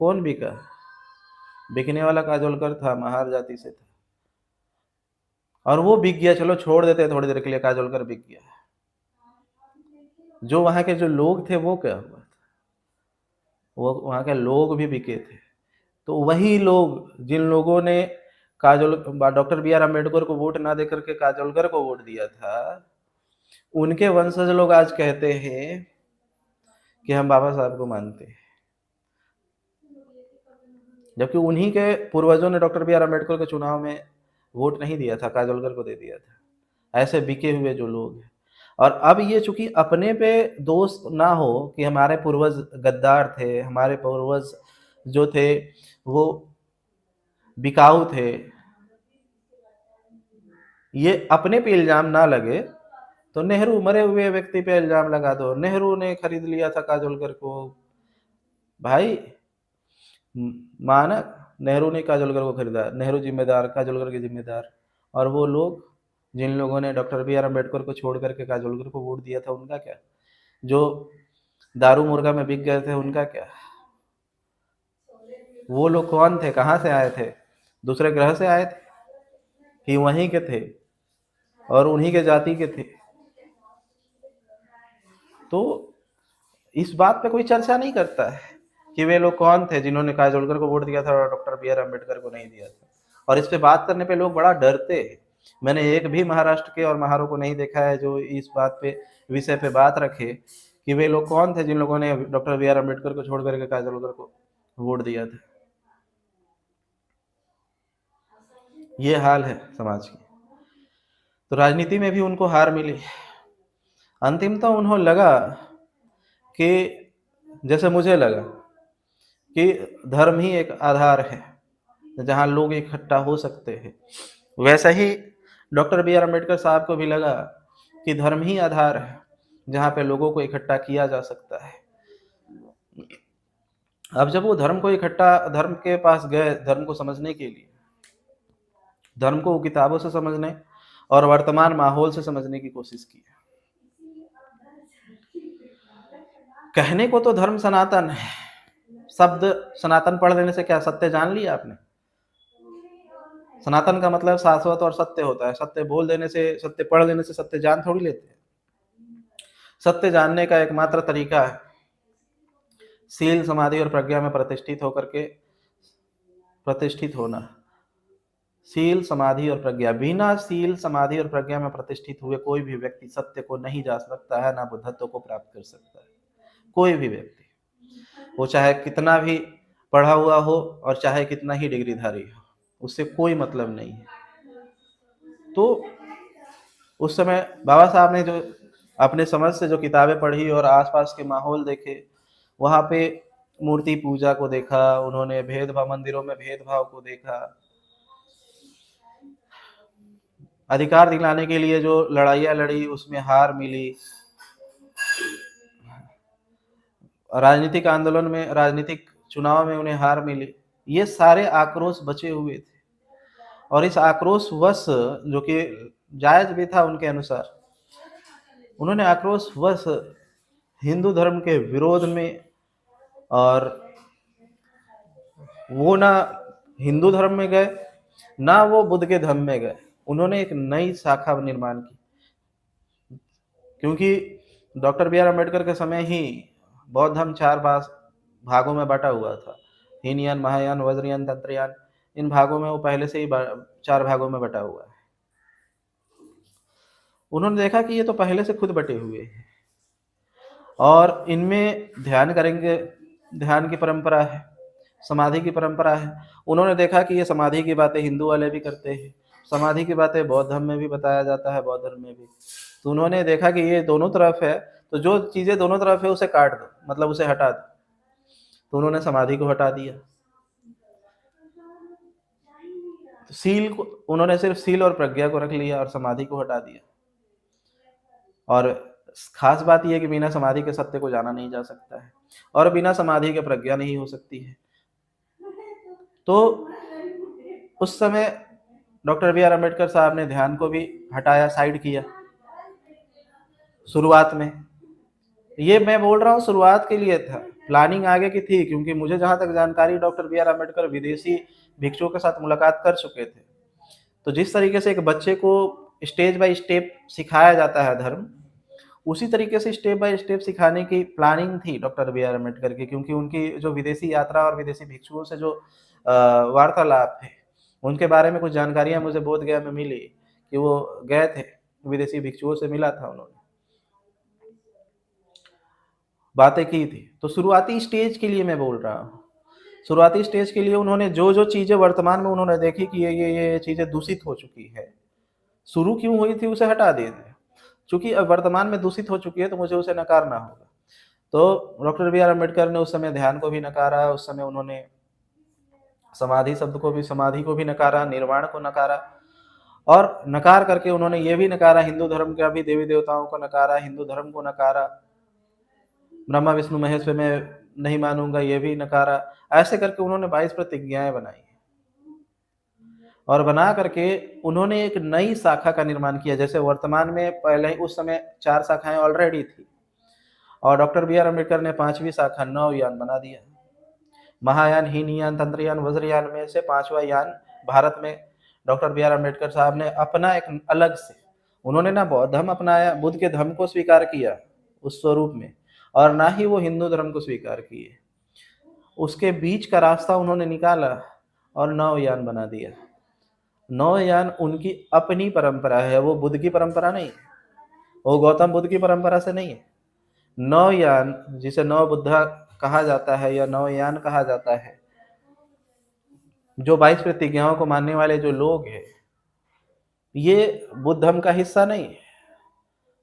कौन बिका? बिकने वाला काजोलकर था, महार जाति से था, और वो बिक गया। चलो छोड़ देते थोड़ी देर के लिए, काजोलकर बिक गया। जो वहाँ के जो लोग थे वो क्या हुआ था? वो वहाँ के लोग भी बिके थे। तो वही लोग, जिन लोगों ने डॉक्टर बी आर अम्बेडकर को वोट ना दे करके काजोलकर को वोट दिया था, उनके वंशज लोग आज कहते हैं कि हम बाबा साहब को मानते हैं, जबकि उन्हीं के पूर्वजों ने डॉक्टर बी आर अम्बेडकर के चुनाव में वोट नहीं दिया था, काजोलकर को दे दिया था। ऐसे बिके हुए जो लोग हैं। और अब ये चूंकि अपने पे दोष ना हो कि हमारे पूर्वज गद्दार थे, हमारे पूर्वज जो थे वो बिकाऊ थे, ये अपने पे इल्जाम ना लगे, तो नेहरू, मरे हुए व्यक्ति पे इल्जाम लगा दो, नेहरू ने खरीद लिया था काजोलकर को। भाई माना नेहरू ने काजोलकर को खरीदा, नेहरू जिम्मेदार, काजोलकर के जिम्मेदार। और वो लोग जिन लोगों ने डॉक्टर बी आर अम्बेडकर को छोड़ करके काजोलकर को वोट दिया था, उनका क्या? जो दारू मुर्गा में बिक गए थे, उनका क्या? वो लोग कौन थे? कहाँ से आए थे? दूसरे ग्रह से आए थे कि वहीं के थे और उन्हीं के जाति के थे? तो इस बात पे कोई चर्चा नहीं करता है कि वे लोग कौन थे जिन्होंने काजोलकर को वोट दिया था और डॉक्टर बी आर अम्बेडकर को नहीं दिया था। और इस पे बात करने पे लोग बड़ा डरते हैं। मैंने एक भी महाराष्ट्र के और महारों को नहीं देखा है जो इस बात पे, विषय पे बात रखे कि वे लोग कौन थे जिन लोगों ने डॉक्टर बी आर अम्बेडकर को छोड़ करके काजोलकर को वोट दिया था। ये हाल है समाज की। तो राजनीति में भी उनको हार मिली। अंतिमतः उन्हें लगा कि, जैसे मुझे लगा कि धर्म ही एक आधार है जहां लोग इकट्ठा हो सकते हैं, वैसा ही डॉक्टर बी आर अम्बेडकर साहब को भी लगा कि धर्म ही आधार है जहां पे लोगों को इकट्ठा किया जा सकता है। अब जब वो धर्म के पास गए, धर्म को समझने के लिए, धर्म को किताबों से समझने और वर्तमान माहौल से समझने की कोशिश की। कहने को तो धर्म सनातन है, शब्द सनातन पढ़ लेने से क्या सत्य जान लिया आपने? सनातन का मतलब शाश्वत और सत्य होता है। सत्य बोल देने से, सत्य पढ़ लेने से सत्य जान थोड़ी लेते हैं। सत्य जानने का एकमात्र तरीका है शील, समाधि और प्रज्ञा में प्रतिष्ठित होकर के प्रतिष्ठित होना। शील, समाधि और प्रज्ञा, बिना शील, समाधि और प्रज्ञा में प्रतिष्ठित हुए कोई भी व्यक्ति सत्य को नहीं जा सकता है, ना बुद्धत्व को प्राप्त कर सकता है। कोई भी व्यक्ति, वो चाहे कितना भी पढ़ा हुआ हो और चाहे कितना ही डिग्रीधारी हो, उससे कोई मतलब नहीं है। तो उस समय बाबा साहब ने जो अपने समझ से जो किताबें पढ़ी और आसपास के माहौल देखे, वहाँ पे मूर्ति पूजा को देखा, उन्होंने भेदभाव, मंदिरों में भेदभाव को देखा। अधिकार दिलाने के लिए जो लड़ाइयाँ लड़ी उसमें हार मिली। राजनीतिक आंदोलन में, राजनीतिक चुनाव में उन्हें हार मिली। ये सारे आक्रोश बचे हुए थे और इस आक्रोशवश, जो कि जायज़ भी था उनके अनुसार, उन्होंने आक्रोशवश हिंदू धर्म के विरोध में, और वो ना हिंदू धर्म में गए, ना वो बुद्ध के धर्म में गए। उन्होंने एक नई शाखा निर्माण की, क्योंकि डॉक्टर बी आर अम्बेडकर के समय ही बौद्ध धर्म 4 भागों में बटा हुआ था। हीनयान, महायान, वज्रयान, तंत्रयान, इन भागों में वो पहले से ही 4 भागों में बटा हुआ है। उन्होंने देखा कि ये तो पहले से खुद बटे हुए हैं और इनमें ध्यान करेंगे, ध्यान की परंपरा है, समाधि की परंपरा है। उन्होंने देखा कि ये समाधि की बातें हिंदू वाले भी करते हैं, समाधि की बातें बौद्ध धर्म में भी बताया जाता है, बौद्ध धर्म में भी। तो उन्होंने देखा कि ये दोनों तरफ है, तो जो चीज़ें दोनों तरफ है उसे काट दो, मतलब उसे हटा दो। तो उन्होंने समाधि को हटा दिया। तो सील को उन्होंने सिर्फ सील और प्रज्ञा को रख लिया और समाधि को हटा दिया। और खास बात यह कि बिना समाधि के सत्य को जाना नहीं जा सकता है और बिना समाधि के प्रज्ञा नहीं हो सकती है। तो उस समय डॉक्टर बी आर अम्बेडकर साहब ने ध्यान को भी हटाया, साइड किया शुरुआत में। ये मैं बोल रहा हूँ शुरुआत के लिए था, प्लानिंग आगे की थी, क्योंकि मुझे जहाँ तक जानकारी डॉक्टर बी आर अम्बेडकर विदेशी भिक्षुओं के साथ मुलाकात कर चुके थे। तो जिस तरीके से एक बच्चे को स्टेज बाय स्टेप सिखाया जाता है धर्म, उसी तरीके से स्टेप बाय स्टेप सिखाने की प्लानिंग थी डॉक्टर बी आर अम्बेडकर की, क्योंकि उनकी जो विदेशी यात्रा और विदेशी भिक्षुओं से जो वार्तालाप है, उनके बारे में कुछ जानकारियां मुझे बोधगया में मिली कि वो गए थे, विदेशी भिक्षुओं से मिला था, उन्होंने बातें की थी। तो शुरुआती स्टेज के लिए मैं बोल रहा हूँ, शुरुआती स्टेज के लिए उन्होंने जो जो चीज़ें वर्तमान में उन्होंने देखी कि ये चीज़ें दूषित हो चुकी है, शुरू क्यों हुई थी उसे हटा दें, चूंकि अब वर्तमान में दूषित हो चुकी है तो मुझे उसे नकारना होगा। तो डॉक्टर बी आर अम्बेडकर ने उस समय ध्यान को भी नकारा, उस समय उन्होंने समाधि शब्द को भी, समाधि को भी नकारा, निर्वाण को नकारा, और नकार करके उन्होंने ये भी नकारा, हिंदू धर्म के भी देवी देवताओं को नकारा, हिंदू धर्म को नकारा, ब्रह्मा विष्णु महेश पे मैं नहीं मानूंगा ये भी नकारा। ऐसे करके उन्होंने 22 प्रतिज्ञाएं बनाई और बना करके उन्होंने एक नई शाखा का निर्माण किया। जैसे वर्तमान में पहले ही उस समय 4 शाखाएं ऑलरेडी थी और डॉक्टर बी आर अम्बेडकर ने 5वीं शाखा नवयान बना दिया। महायान, हीनयान, तंत्रयान, वज्रयान में से 5वां यान भारत में डॉक्टर बी आर अम्बेडकर साहब ने अपना एक अलग से, उन्होंने ना बौद्ध धर्म अपनाया, बुद्ध के धर्म को स्वीकार किया उस स्वरूप में, और ना ही वो हिंदू धर्म को स्वीकार किए। उसके बीच का रास्ता उन्होंने निकाला और नवयान बना दिया। नवयान उनकी अपनी परंपरा है, वो बुद्ध की परंपरा नहीं, वो गौतम बुद्ध की परंपरा से नहीं है। नवयान, जिसे नव बुद्धा कहा जाता है या नवयान कहा जाता है, जो 22 प्रतिज्ञाओं को मानने वाले जो लोग हैं, ये बुद्ध धर्म का हिस्सा नहीं है।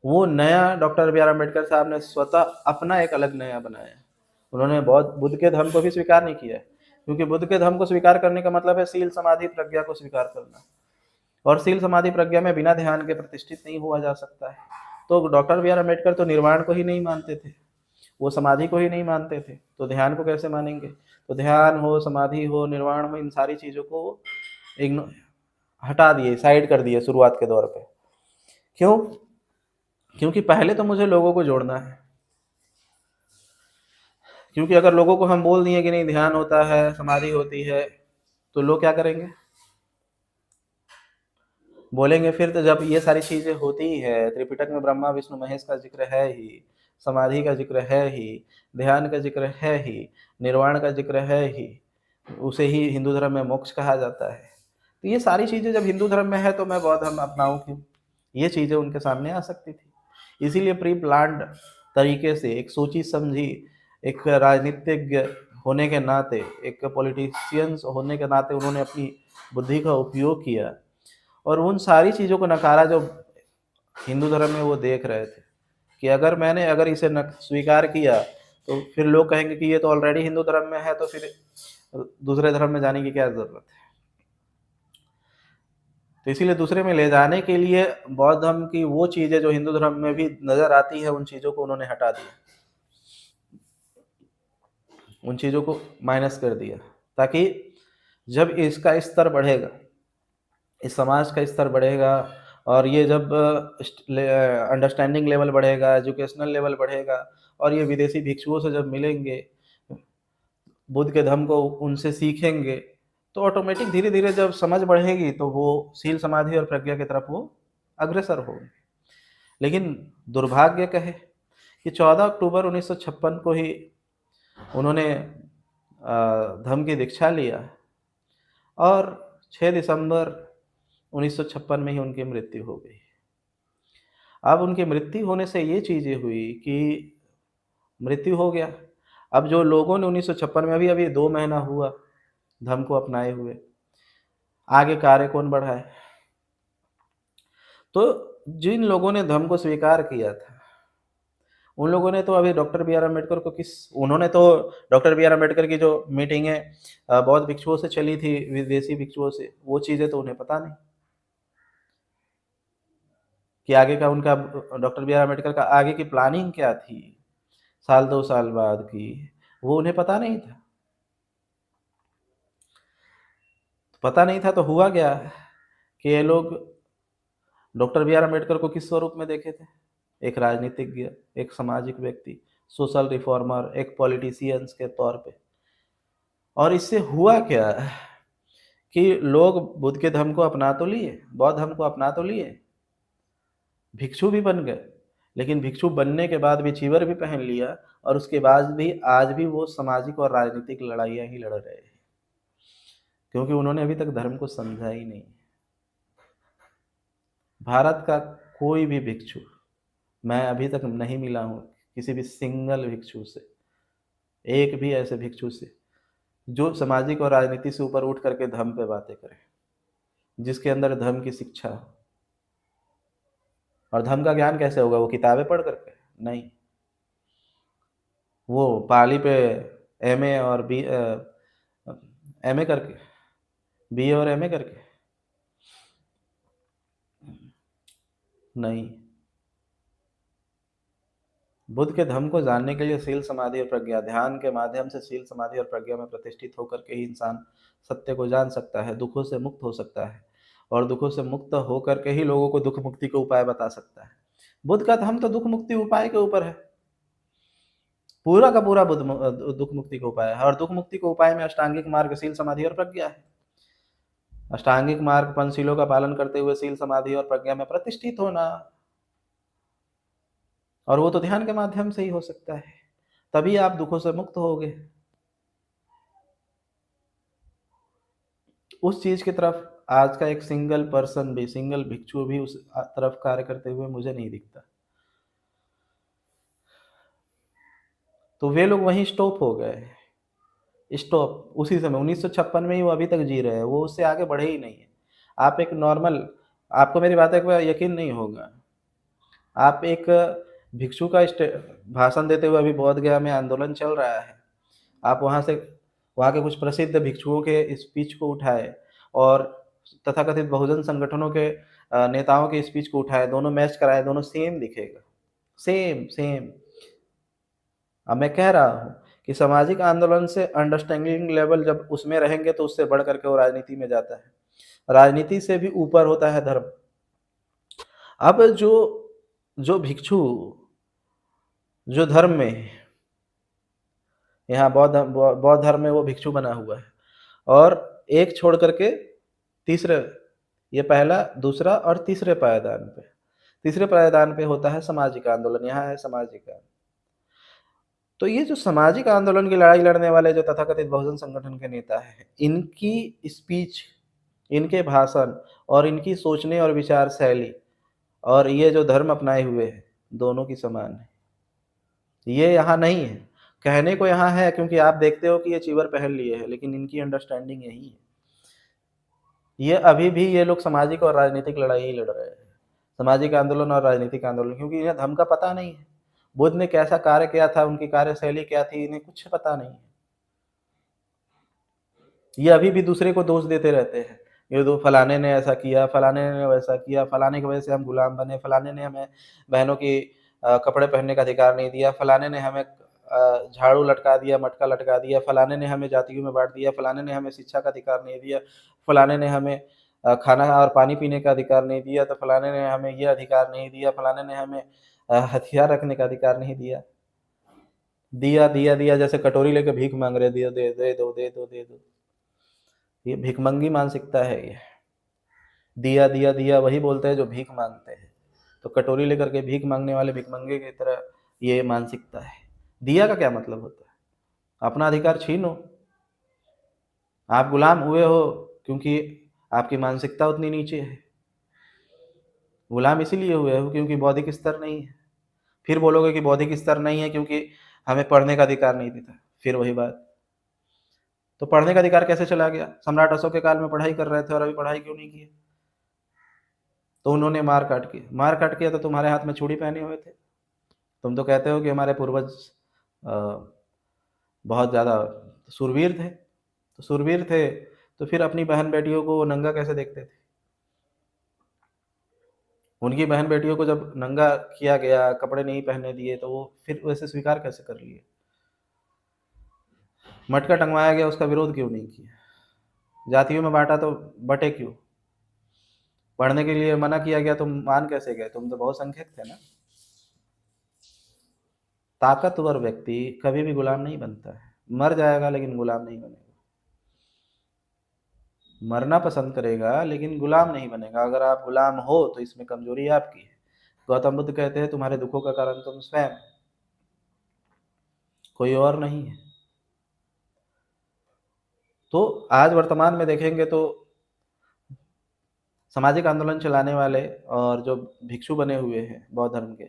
वो नया डॉक्टर बी आर अम्बेडकर साहब ने स्वतः अपना एक अलग नया बनाया। उन्होंने बुद्ध के धर्म को भी स्वीकार नहीं किया, क्योंकि बुद्ध के धर्म को स्वीकार करने का मतलब है सील समाधि प्रज्ञा को स्वीकार करना, और सील समाधि प्रज्ञा में बिना ध्यान के प्रतिष्ठित नहीं हुआ जा सकता है। तो डॉक्टर बी आर अम्बेडकर तो निर्वाण को ही नहीं मानते थे, वो समाधि को ही नहीं मानते थे, तो ध्यान को कैसे मानेंगे। तो ध्यान हो, समाधि हो, निर्वाण हो, इन सारी चीज़ों को हटा दिए, साइड कर दिए शुरुआत के दौर पे। क्यों? क्योंकि पहले तो मुझे लोगों को जोड़ना है, क्योंकि अगर लोगों को हम बोल दिए कि नहीं ध्यान होता है, समाधि होती है, तो लोग क्या करेंगे, बोलेंगे फिर तो जब ये सारी चीज़ें होती ही है, त्रिपिटक में ब्रह्मा विष्णु महेश का जिक्र है ही, समाधि का जिक्र है ही, ध्यान का जिक्र है ही, निर्वाण का जिक्र है ही, उसे ही हिंदू धर्म में मोक्ष कहा जाता है। तो ये सारी चीज़ें जब हिंदू धर्म में है तो मैं बौद्ध धर्म अपनाऊँ क्यों? ये चीज़ें उनके सामने आ सकती थी। इसीलिए प्री प्लान्ड तरीके से, एक सोची समझी, एक राजनीतिज्ञ होने के नाते, एक पॉलिटिशियंस होने के नाते उन्होंने अपनी बुद्धि का उपयोग किया और उन सारी चीज़ों को नकारा जो हिंदू धर्म में वो देख रहे थे कि अगर इसे स्वीकार किया तो फिर लोग कहेंगे कि ये तो ऑलरेडी हिंदू धर्म में है, तो फिर दूसरे धर्म में जाने की क्या ज़रूरत है। तो इसीलिए दूसरे में ले जाने के लिए बौद्ध धर्म की वो चीज़ें जो हिंदू धर्म में भी नज़र आती है, उन चीज़ों को उन्होंने हटा दिया, उन चीज़ों को माइनस कर दिया, ताकि जब इसका स्तर बढ़ेगा, इस समाज का स्तर बढ़ेगा, और ये जब अंडरस्टैंडिंग लेवल बढ़ेगा, एजुकेशनल लेवल बढ़ेगा, और ये विदेशी भिक्षुओं से जब मिलेंगे, बुद्ध के धर्म को उनसे सीखेंगे, तो ऑटोमेटिक धीरे धीरे जब समझ बढ़ेगी तो वो शील समाधि और प्रज्ञा की तरफ वो अग्रसर होंगे। लेकिन दुर्भाग्य कहे कि 14 अक्टूबर 1956 को ही उन्होंने धम्म की दीक्षा लिया, और 6 दिसंबर 1956 में ही उनकी मृत्यु हो गई। अब उनकी मृत्यु होने से ये चीज़ें हुई कि मृत्यु हो गया। अब जो लोगों ने 1956 में अभी 2 महीना हुआ धम्म को अपनाए हुए, आगे कार्य कौन बढ़ाए? तो जिन लोगों ने धम्म को स्वीकार किया था, उन लोगों ने तो अभी डॉक्टर बी आर अम्बेडकर को उन्होंने तो डॉक्टर बी आर अम्बेडकर की जो मीटिंगें बौद्ध भिक्षुओं से चली थी, विदेशी भिक्षुओं से, वो चीज़ें तो उन्हें पता नहीं कि आगे का उनका डॉक्टर बी आर अम्बेडकर का आगे की प्लानिंग क्या थी, साल 2 साल बाद की, वो उन्हें पता नहीं था। पता नहीं था तो हुआ क्या कि ये लोग डॉक्टर बी आर अम्बेडकर को किस स्वरूप में देखे थे? एक राजनीतिज्ञ, एक सामाजिक व्यक्ति, सोशल रिफॉर्मर, एक पॉलिटिशियंस के तौर पे। और इससे हुआ क्या कि लोग बुद्ध के धर्म को अपना तो लिए, बौद्ध धर्म को अपना तो लिए, भिक्षु भी बन गए, लेकिन भिक्षु बनने के बाद भी चीवर भी पहन लिया, और उसके बाद भी आज भी वो सामाजिक और राजनीतिक लड़ाइयाँ ही लड़ रहे हैं, क्योंकि उन्होंने अभी तक धर्म को समझा ही नहीं। भारत का कोई भी भिक्षु, मैं अभी तक नहीं मिला हूँ किसी भी सिंगल भिक्षु से, एक भी ऐसे भिक्षु से जो सामाजिक और राजनीति से ऊपर उठ करके धर्म पे बातें करे, जिसके अंदर धर्म की शिक्षा हो। और धर्म का ज्ञान कैसे होगा? वो किताबें पढ़ करके नहीं, वो पाली पे एमए और एमए करके, बीए और एमए करके नहीं। बुद्ध के धर्म को जानने के लिए शील समाधि और प्रज्ञा, ध्यान के माध्यम से शील समाधि और प्रज्ञा में प्रतिष्ठित होकर के ही इंसान सत्य को जान सकता है, दुखों से मुक्त हो सकता है, और दुखों से मुक्त होकर के ही लोगों को दुख मुक्ति के उपाय बता सकता है। बुद्ध का धर्म तो दुख मुक्ति उपाय के ऊपर है, पूरा का पूरा बुद्ध दुख मुक्ति का उपाय है, और दुख मुक्ति के उपाय में अष्टांगिक मार्ग शील समाधि और प्रज्ञा है। अष्टांगिक मार्ग पंचशीलों का पालन करते हुए शील समाधि और प्रज्ञा में प्रतिष्ठित होना, और वो तो ध्यान के माध्यम से ही हो सकता है, तभी आप दुखों से मुक्त होगे। उस चीज की तरफ आज का एक सिंगल पर्सन भी, सिंगल भिक्षु भी उस तरफ कार्य करते हुए मुझे नहीं दिखता। तो वे लोग वहीं स्टॉप हो गए, स्टॉप उसी समय 1956 में ही वो अभी तक जी रहे हैं, वो उससे आगे बढ़े ही नहीं है। आप एक नॉर्मल, आपको मेरी बातें पर यकीन नहीं होगा, आप एक भिक्षु का भाषण देते हुए, अभी बोध गया में आंदोलन चल रहा है, आप वहाँ से वहाँ के कुछ प्रसिद्ध भिक्षुओं के स्पीच को उठाए और तथाकथित बहुजन संगठनों के नेताओं के स्पीच को उठाए, दोनों मैच कराए, दोनों सेम दिखेगा, सेम सेम। अब मैं कह रहा हूँ कि सामाजिक आंदोलन से अंडरस्टैंडिंग लेवल जब उसमें रहेंगे तो उससे बढ़ करके वो राजनीति में जाता है, राजनीति से भी ऊपर होता है धर्म। अब जो भिक्षु जो धर्म में, यहाँ बौद्ध धर्म में वो भिक्षु बना हुआ है, और एक छोड़ करके तीसरे, ये पहला, दूसरा और तीसरे पायदान पे होता है सामाजिक आंदोलन, यहाँ है सामाजिक आंदोलन। तो ये जो सामाजिक आंदोलन की लड़ाई लड़ने वाले जो तथाकथित बहुजन संगठन के नेता हैं, इनकी स्पीच, इनके भाषण और इनकी सोचने और विचार शैली और ये जो धर्म अपनाए हुए हैं, दोनों की समान है। ये यहाँ नहीं है, कहने को यहाँ है क्योंकि आप देखते हो कि ये चीवर पहन लिए है, लेकिन इनकी अंडरस्टैंडिंग यही है। ये अभी भी ये लोग सामाजिक और राजनीतिक लड़ाई ही लड़ रहे हैं, सामाजिक आंदोलन और राजनीतिक आंदोलन, क्योंकि इन्हें धर्म का पता नहीं है। बुद्ध ने कैसा कार्य किया था, उनकी कार्यशैली क्या थी, इन्हें कुछ पता नहीं है। ये अभी भी दूसरे को दोष देते रहते हैं। ये तो फलाने ने ऐसा किया, फलाने ने वैसा किया, फलाने की वजह से हम गुलाम बने, फलाने ने हमें बहनों की कपड़े पहनने का अधिकार नहीं दिया, फलाने ने हमें झाड़ू लटका दिया, मटका लटका दिया, फलाने ने हमें जातियों में बाँट दिया, फलाने ने हमें शिक्षा का अधिकार नहीं दिया, फलाने ने हमें खाना और पानी पीने का अधिकार नहीं दिया, तो फलाने ने हमें ये अधिकार नहीं दिया, फलाने ने हमें हथियार रखने का अधिकार नहीं दिया। दिया, दिया, दिया जैसे कटोरी लेके भीख माँग रहे, दिया दे दो, दे दो, दे दो। ये भिखमंगी मानसिकता है ये। दिया, दिया, दिया वही बोलते हैं जो भीख माँगते हैं। तो कटोरी लेकर के भीख माँगने वाले भिखमंगे की तरह ये मानसिकता है। दिया का क्या मतलब होता है? अपना अधिकार छीनो। आप गुलाम हुए हो क्योंकि आपकी मानसिकता उतनी नीचे है। गुलाम इसीलिए हुए हो क्योंकि बौद्धिक स्तर नहीं है। फिर बोलोगे कि बौद्धिक स्तर नहीं है क्योंकि हमें पढ़ने का अधिकार नहीं देता। फिर वही बात। तो पढ़ने का अधिकार कैसे चला गया? सम्राट अशोक के काल में पढ़ाई कर रहे थे और अभी पढ़ाई क्यों नहीं की? तो उन्होंने मार काट किया तो तुम्हारे हाथ में छुरी पहने हुए थे। तुम तो कहते हो कि हमारे पूर्वज बहुत ज़्यादा शूरवीर थे। तो शूरवीर थे तो फिर अपनी बहन बेटियों को नंगा कैसे देखते थे? उनकी बहन बेटियों को जब नंगा किया गया, कपड़े नहीं पहनने दिए, तो वो फिर वैसे स्वीकार कैसे कर लिए? मटका टंगवाया गया, उसका विरोध क्यों नहीं किया? जातियों में बांटा तो बटे क्यों? पढ़ने के लिए मना किया गया तो मान कैसे गए? तुम तो बहुसंख्यक थे ना। ताकतवर व्यक्ति कभी भी गुलाम नहीं बनता है। मर जाएगा लेकिन गुलाम नहीं बनेगा। मरना पसंद करेगा लेकिन गुलाम नहीं बनेगा। अगर आप गुलाम हो तो इसमें कमजोरी आपकी है। गौतम बुद्ध कहते हैं तुम्हारे दुखों का कारण तुम स्वयं, कोई और नहीं है। तो आज वर्तमान में देखेंगे तो सामाजिक आंदोलन चलाने वाले और जो भिक्षु बने हुए हैं बौद्ध धर्म के,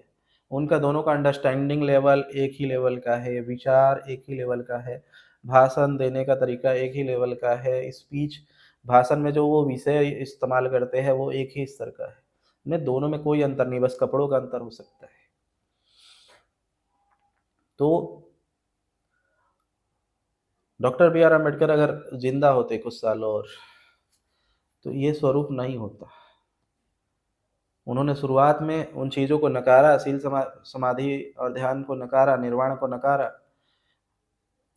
उनका दोनों का अंडरस्टैंडिंग लेवल एक ही लेवल का है, विचार एक ही लेवल का है, भाषण देने का तरीका एक ही लेवल का है, स्पीच भाषण में जो वो विषय इस्तेमाल करते हैं वो एक ही स्तर का है। इनमें दोनों में कोई अंतर नहीं, बस कपड़ों का अंतर हो सकता है। तो डॉक्टर बी आर अम्बेडकर अगर जिंदा होते कुछ साल और, तो ये स्वरूप नहीं होता। उन्होंने शुरुआत में उन चीज़ों को नकारा, शील समाधि और ध्यान को नकारा, निर्वाण को नकारा,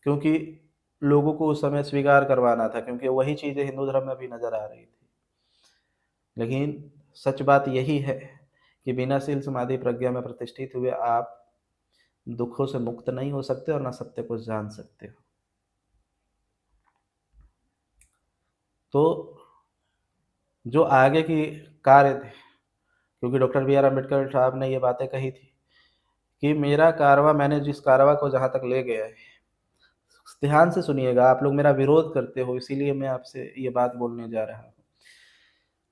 क्योंकि लोगों को उस समय स्वीकार करवाना था, क्योंकि वही चीज़ें हिंदू धर्म में भी नज़र आ रही थी। लेकिन सच बात यही है कि बिना शील समाधि प्रज्ञा में प्रतिष्ठित हुए आप दुखों से मुक्त नहीं हो सकते और ना सत्य को जान सकते हो। तो जो आगे की कार्य थे, क्योंकि डॉक्टर बी आर अम्बेडकर साहब ने ये बातें कही थी कि मेरा कारवां, मैंने जिस कारवां को जहाँ तक ले गया है, ध्यान से सुनिएगा, आप लोग मेरा विरोध करते हो इसीलिए मैं आपसे ये बात बोलने जा रहा हूँ।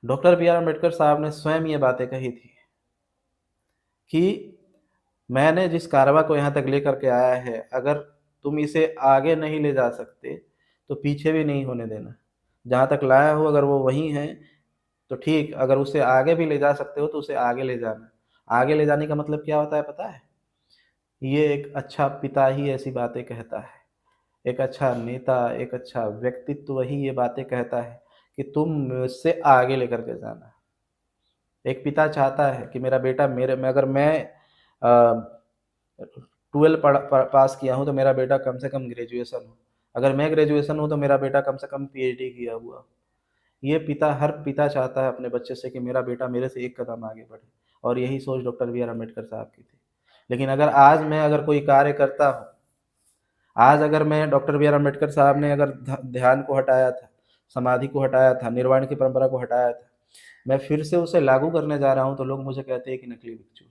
डॉक्टर बी आर अम्बेडकर साहब ने स्वयं ये बातें कही थी कि मैंने जिस कारवां को यहाँ तक लेकर के आया है, अगर तुम इसे आगे नहीं ले जा सकते तो पीछे भी नहीं होने देना। जहाँ तक लाया हो अगर वो वहीं है तो ठीक, अगर उसे आगे भी ले जा सकते हो तो उसे आगे ले जाना। आगे ले जाने का मतलब क्या होता है पता है? ये एक अच्छा पिता ही ऐसी बातें कहता है। एक अच्छा नेता, एक अच्छा व्यक्तित्व ही ये बातें कहता है कि तुम मुझसे आगे लेकर के जाना। एक पिता चाहता है कि मेरा बेटा मेरे में, अगर मैं 12 पास किया हूँ तो मेरा बेटा कम से कम ग्रेजुएशन हो। अगर मैं ग्रेजुएशन हूँ तो मेरा बेटा कम से कम पीएचडी किया हुआ हो। ये पिता, हर पिता चाहता है अपने बच्चे से कि मेरा बेटा मेरे से एक कदम आगे बढ़े, और यही सोच डॉक्टर बी आर अम्बेडकर साहब की थी। लेकिन अगर आज मैं अगर कोई कार्य करता हूँ, आज अगर मैं, डॉक्टर बी आर अम्बेडकर साहब ने अगर ध्यान को हटाया था, समाधि को हटाया था, निर्वाण की परंपरा को हटाया था, मैं फिर से उसे लागू करने जा रहा हूँ तो लोग मुझे कहते हैं कि नकली भिक्षु है,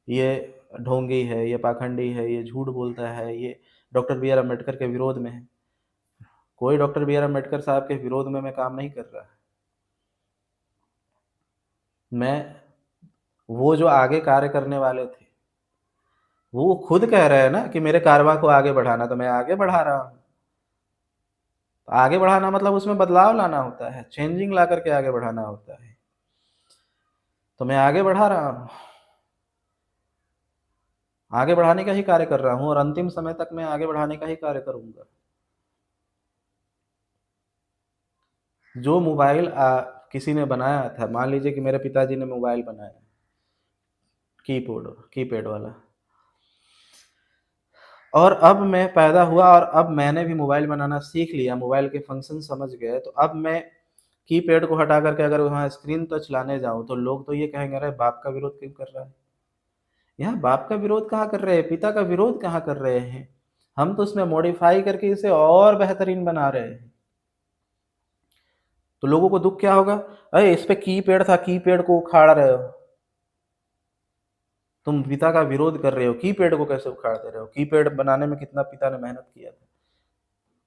ये ढोंगी है, ये पाखंडी है, ये झूठ बोलता है, ये डॉक्टर बी आर अम्बेडकर के विरोध में है। कोई डॉक्टर बी आर अम्बेडकर साहब के विरोध में मैं काम नहीं कर रहा। मैं, वो जो आगे कार्य करने वाले थे वो खुद कह रहे हैं ना कि मेरे कारवां को आगे बढ़ाना, तो मैं आगे बढ़ा रहा हूँ। आगे बढ़ाना मतलब उसमें बदलाव लाना होता है, चेंजिंग ला करके आगे बढ़ाना होता है। तो मैं आगे बढ़ा रहा हूँ। आगे बढ़ाने का ही कार्य कर रहा हूँ और अंतिम समय तक मैं आगे बढ़ाने का ही कार्य करूँगा। जो मोबाइल किसी ने बनाया था, मान लीजिए कि मेरे पिताजी ने मोबाइल बनाया, कीपैड वाला, और अब मैं पैदा हुआ और अब मैंने भी मोबाइल बनाना सीख लिया, मोबाइल के फंक्शन समझ गए, तो अब मैं कीपैड को हटा करके अगर वहाँ स्क्रीन टच लाने जाऊँ, तो लोग तो ये कहेंगे, अरे बाप का विरोध क्यों कर रहा है? यहाँ बाप का विरोध कहाँ कर रहे हैं, पिता का विरोध कहाँ कर रहे हैं? हम तो उसमें मॉडिफाई करके इसे और बेहतरीन बना रहे हैं। तो लोगों को दुःख क्या होगा? अरे इस पे कीपैड था, कीपैड को उखाड़ रहे हो। तुम पिता का विरोध कर रहे हो, कीपैड को कैसे उखाड़ दे रहे हो? कीपैड बनाने में कितना पिता ने मेहनत किया था।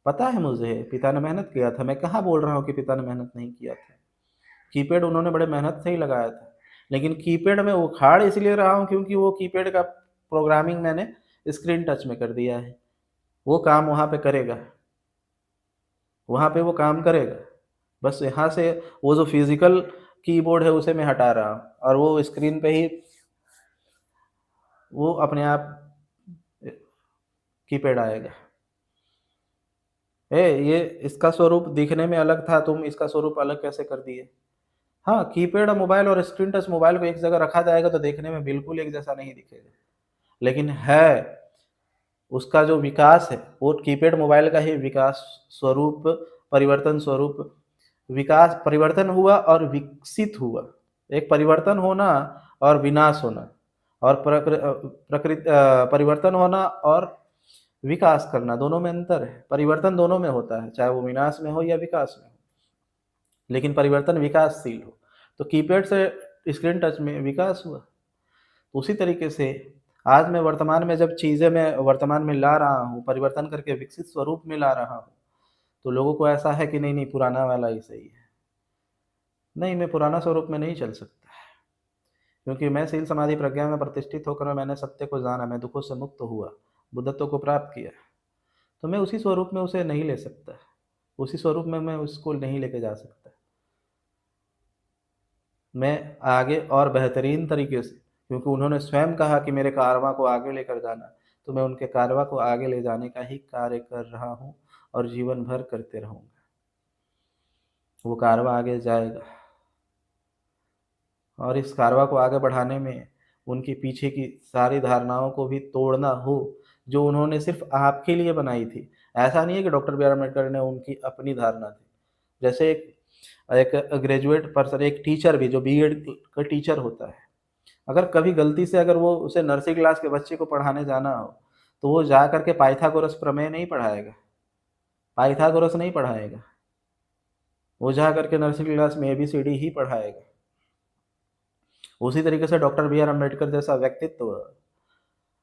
पता है मुझे, पिता ने मेहनत किया था, मैं कहाँ बोल रहा हूँ कि पिता ने मेहनत नहीं किया था। कीपैड उन्होंने बड़े मेहनत से ही लगाया था। लेकिन कीपैड में उखाड़ इसलिए रहा हूँ क्योंकि वो कीपैड का प्रोग्रामिंग मैंने स्क्रीन टच में कर दिया है। वो काम वहाँ पे करेगा, वहाँ पे वो काम करेगा। बस यहाँ से वो जो फिज़िकल कीबोर्ड है उसे मैं हटा रहा हूँ और वो स्क्रीन पे ही वो अपने आप कीपैड आएगा। ये इसका स्वरूप दिखने में अलग था, तुम इसका स्वरूप अलग कैसे कर दिए? हाँ, कीपैड मोबाइल और स्क्रीन टच मोबाइल को एक जगह रखा जाएगा तो देखने में बिल्कुल एक जैसा नहीं दिखेगा। लेकिन है, उसका जो विकास है, वो कीपैड मोबाइल का ही विकास स्वरूप, परिवर्तन स्वरूप, विकास परिवर्तन हुआ और विकसित हुआ। एक परिवर्तन होना और विनाश होना, और परिवर्तन होना और विकास करना, दोनों में अंतर है। परिवर्तन दोनों में होता है, चाहे वो विनाश में हो या विकास में हो, लेकिन परिवर्तन विकासशील हो। तो कीपैड से स्क्रीन टच में विकास हुआ। उसी तरीके से आज मैं वर्तमान में जब चीज़ें मैं वर्तमान में ला रहा हूँ, परिवर्तन करके विकसित स्वरूप में ला रहा हूँ, तो लोगों को ऐसा है कि नहीं, नहीं पुराना वाला ही सही है। नहीं, मैं पुराना स्वरूप में नहीं चल सकता, क्योंकि मैं शील समाधि प्रज्ञा में प्रतिष्ठित होकर मैंने सत्य को जाना, मैं दुखों से मुक्त हुआ, बुद्धत्व को प्राप्त किया। तो मैं उसी स्वरूप में उसे नहीं ले सकता, उसी स्वरूप में मैं उसको नहीं लेके जा सकता। मैं आगे और बेहतरीन तरीके से, क्योंकि उन्होंने स्वयं कहा कि मेरे कारवां को आगे लेकर जाना, तो मैं उनके कारवां को आगे ले जाने का ही कार्य कर रहा हूँ और जीवन भर करते रहूँगा। वो कारवां आगे जाएगा और इस कारवां को आगे बढ़ाने में उनके पीछे की सारी धारणाओं को भी तोड़ना हो, जो उन्होंने सिर्फ़ आपके लिए बनाई थी। ऐसा नहीं है कि डॉक्टर बी आर अम्बेडकर ने उनकी अपनी धारणा थी। जैसे एक एक ग्रेजुएट पर्सन, एक टीचर भी जो बीएड का टीचर होता है, अगर कभी गलती से अगर वो उसे नर्सरी क्लास के बच्चे को पढ़ाने जाना हो, तो वो जा कर के पाइथागोरस प्रमेय नहीं पढ़ाएगा, पाइथागोरस नहीं पढ़ाएगा। वो जा कर के नर्सरी क्लास में एबीसीडी ही पढ़ाएगा। उसी तरीके से डॉक्टर बी आर अम्बेडकर जैसा व्यक्तित्व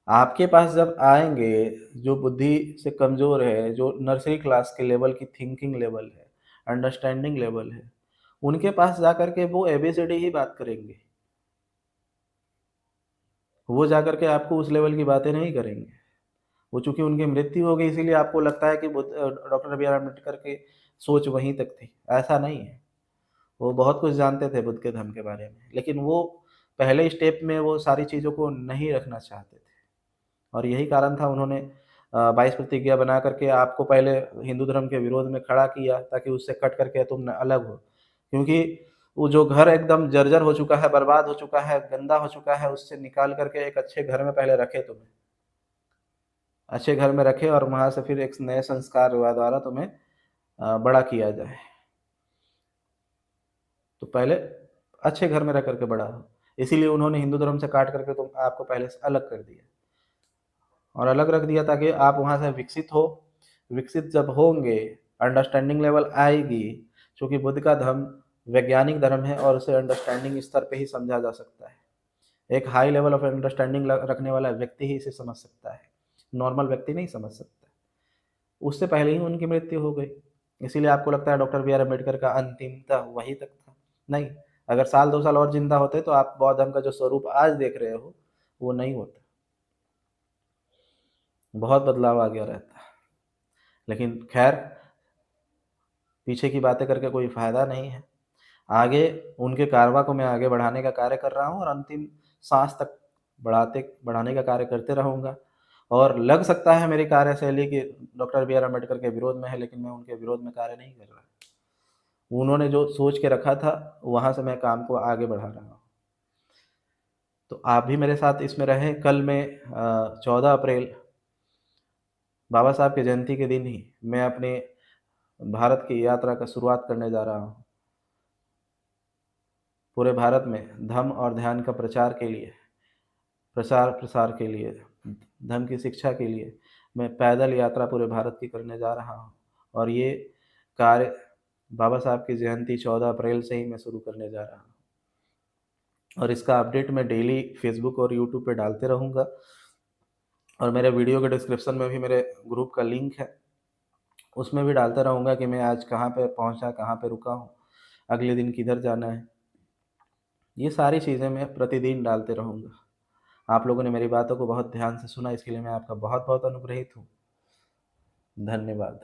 आपके पास जब आएँगे, जो बुद्धि से कमज़ोर है, जो नर्सरी क्लास के लेवल की थिंकिंग लेवल है, अंडरस्टैंडिंग लेवल है, उनके पास जा कर के वो एबीसीडी ही बात करेंगे। वो जा कर के आपको उस लेवल की बातें नहीं करेंगे। वो चूँकि उनकी मृत्यु हो गई इसीलिए आपको लगता है कि डॉक्टर बी आर अम्बेडकर की सोच वहीं तक थी, ऐसा नहीं है। वो बहुत कुछ जानते थे बुद्ध के धर्म के बारे में, लेकिन वो पहले स्टेप में वो सारी चीज़ों को नहीं रखना चाहते थे और यही कारण था उन्होंने 22 प्रतिज्ञा बना करके आपको पहले हिंदू धर्म के विरोध में खड़ा किया ताकि उससे कट करके तुम न अलग हो। क्योंकि वो जो घर एकदम जर्जर हो चुका है, बर्बाद हो चुका है, गंदा हो चुका है, उससे निकाल करके एक अच्छे घर में पहले रखे तुम्हें। अच्छे घर में रखे और वहाँ से फिर एक नए संस्कार द्वारा तुम्हें बड़ा किया जाए। तो पहले अच्छे घर में रह करके बड़ा हो। इसीलिए उन्होंने हिंदू धर्म से काट करके तुम आपको पहले से अलग कर दिया और अलग रख दिया ताकि आप वहाँ से विकसित हो। विकसित जब होंगे, अंडरस्टैंडिंग लेवल आएगी, चूँकि बुद्ध का धर्म वैज्ञानिक धर्म है और उसे अंडरस्टैंडिंग स्तर पे ही समझा जा सकता है। एक हाई लेवल ऑफ अंडरस्टैंडिंग रखने वाला व्यक्ति ही इसे समझ सकता है, नॉर्मल व्यक्ति नहीं समझ सकता। उससे पहले ही उनकी मृत्यु हो गई। इसीलिए आपको लगता है डॉक्टर बी आर अम्बेडकर का अंतिमतः वहीं तक था। नहीं, अगर साल 2 साल और ज़िंदा होते तो आप बौद्ध धर्म का जो स्वरूप आज देख रहे हो, वो नहीं होता। बहुत बदलाव आ गया रहता। लेकिन खैर, पीछे की बातें करके कोई फ़ायदा नहीं है। आगे उनके कारवां को मैं आगे बढ़ाने का कार्य कर रहा हूँ और अंतिम साँस तक बढ़ाने का कार्य करते रहूँगा। और लग सकता है मेरी कार्यशैली कि डॉक्टर बी आर अम्बेडकर के विरोध में है, लेकिन मैं उनके विरोध में कार्य नहीं कर रहा। उन्होंने जो सोच के रखा था, वहाँ से मैं काम को आगे बढ़ा रहा हूँ। तो आप भी मेरे साथ इसमें रहें। कल मैं 14 अप्रैल बाबा साहब की जयंती के दिन ही मैं अपने भारत की यात्रा का शुरुआत करने जा रहा हूँ। पूरे भारत में धम्म और ध्यान का प्रचार के लिए, प्रसार के लिए, धर्म की शिक्षा के लिए मैं पैदल यात्रा पूरे भारत की करने जा रहा हूँ। और ये कार्य बाबा साहब की जयंती 14 अप्रैल से ही मैं शुरू करने जा रहा हूँ। और इसका अपडेट मैं डेली फेसबुक और यूट्यूब पे डालते रहूँगा। और मेरे वीडियो के डिस्क्रिप्शन में भी मेरे ग्रुप का लिंक है, उसमें भी डालता रहूँगा कि मैं आज कहाँ पे पहुँचा, कहाँ पे रुका हूँ, अगले दिन किधर जाना है। ये सारी चीज़ें मैं प्रतिदिन डालते रहूँगा। आप लोगों ने मेरी बातों को बहुत ध्यान से सुना, इसके लिए मैं आपका बहुत बहुत अनुग्रहित हूँ। धन्यवाद।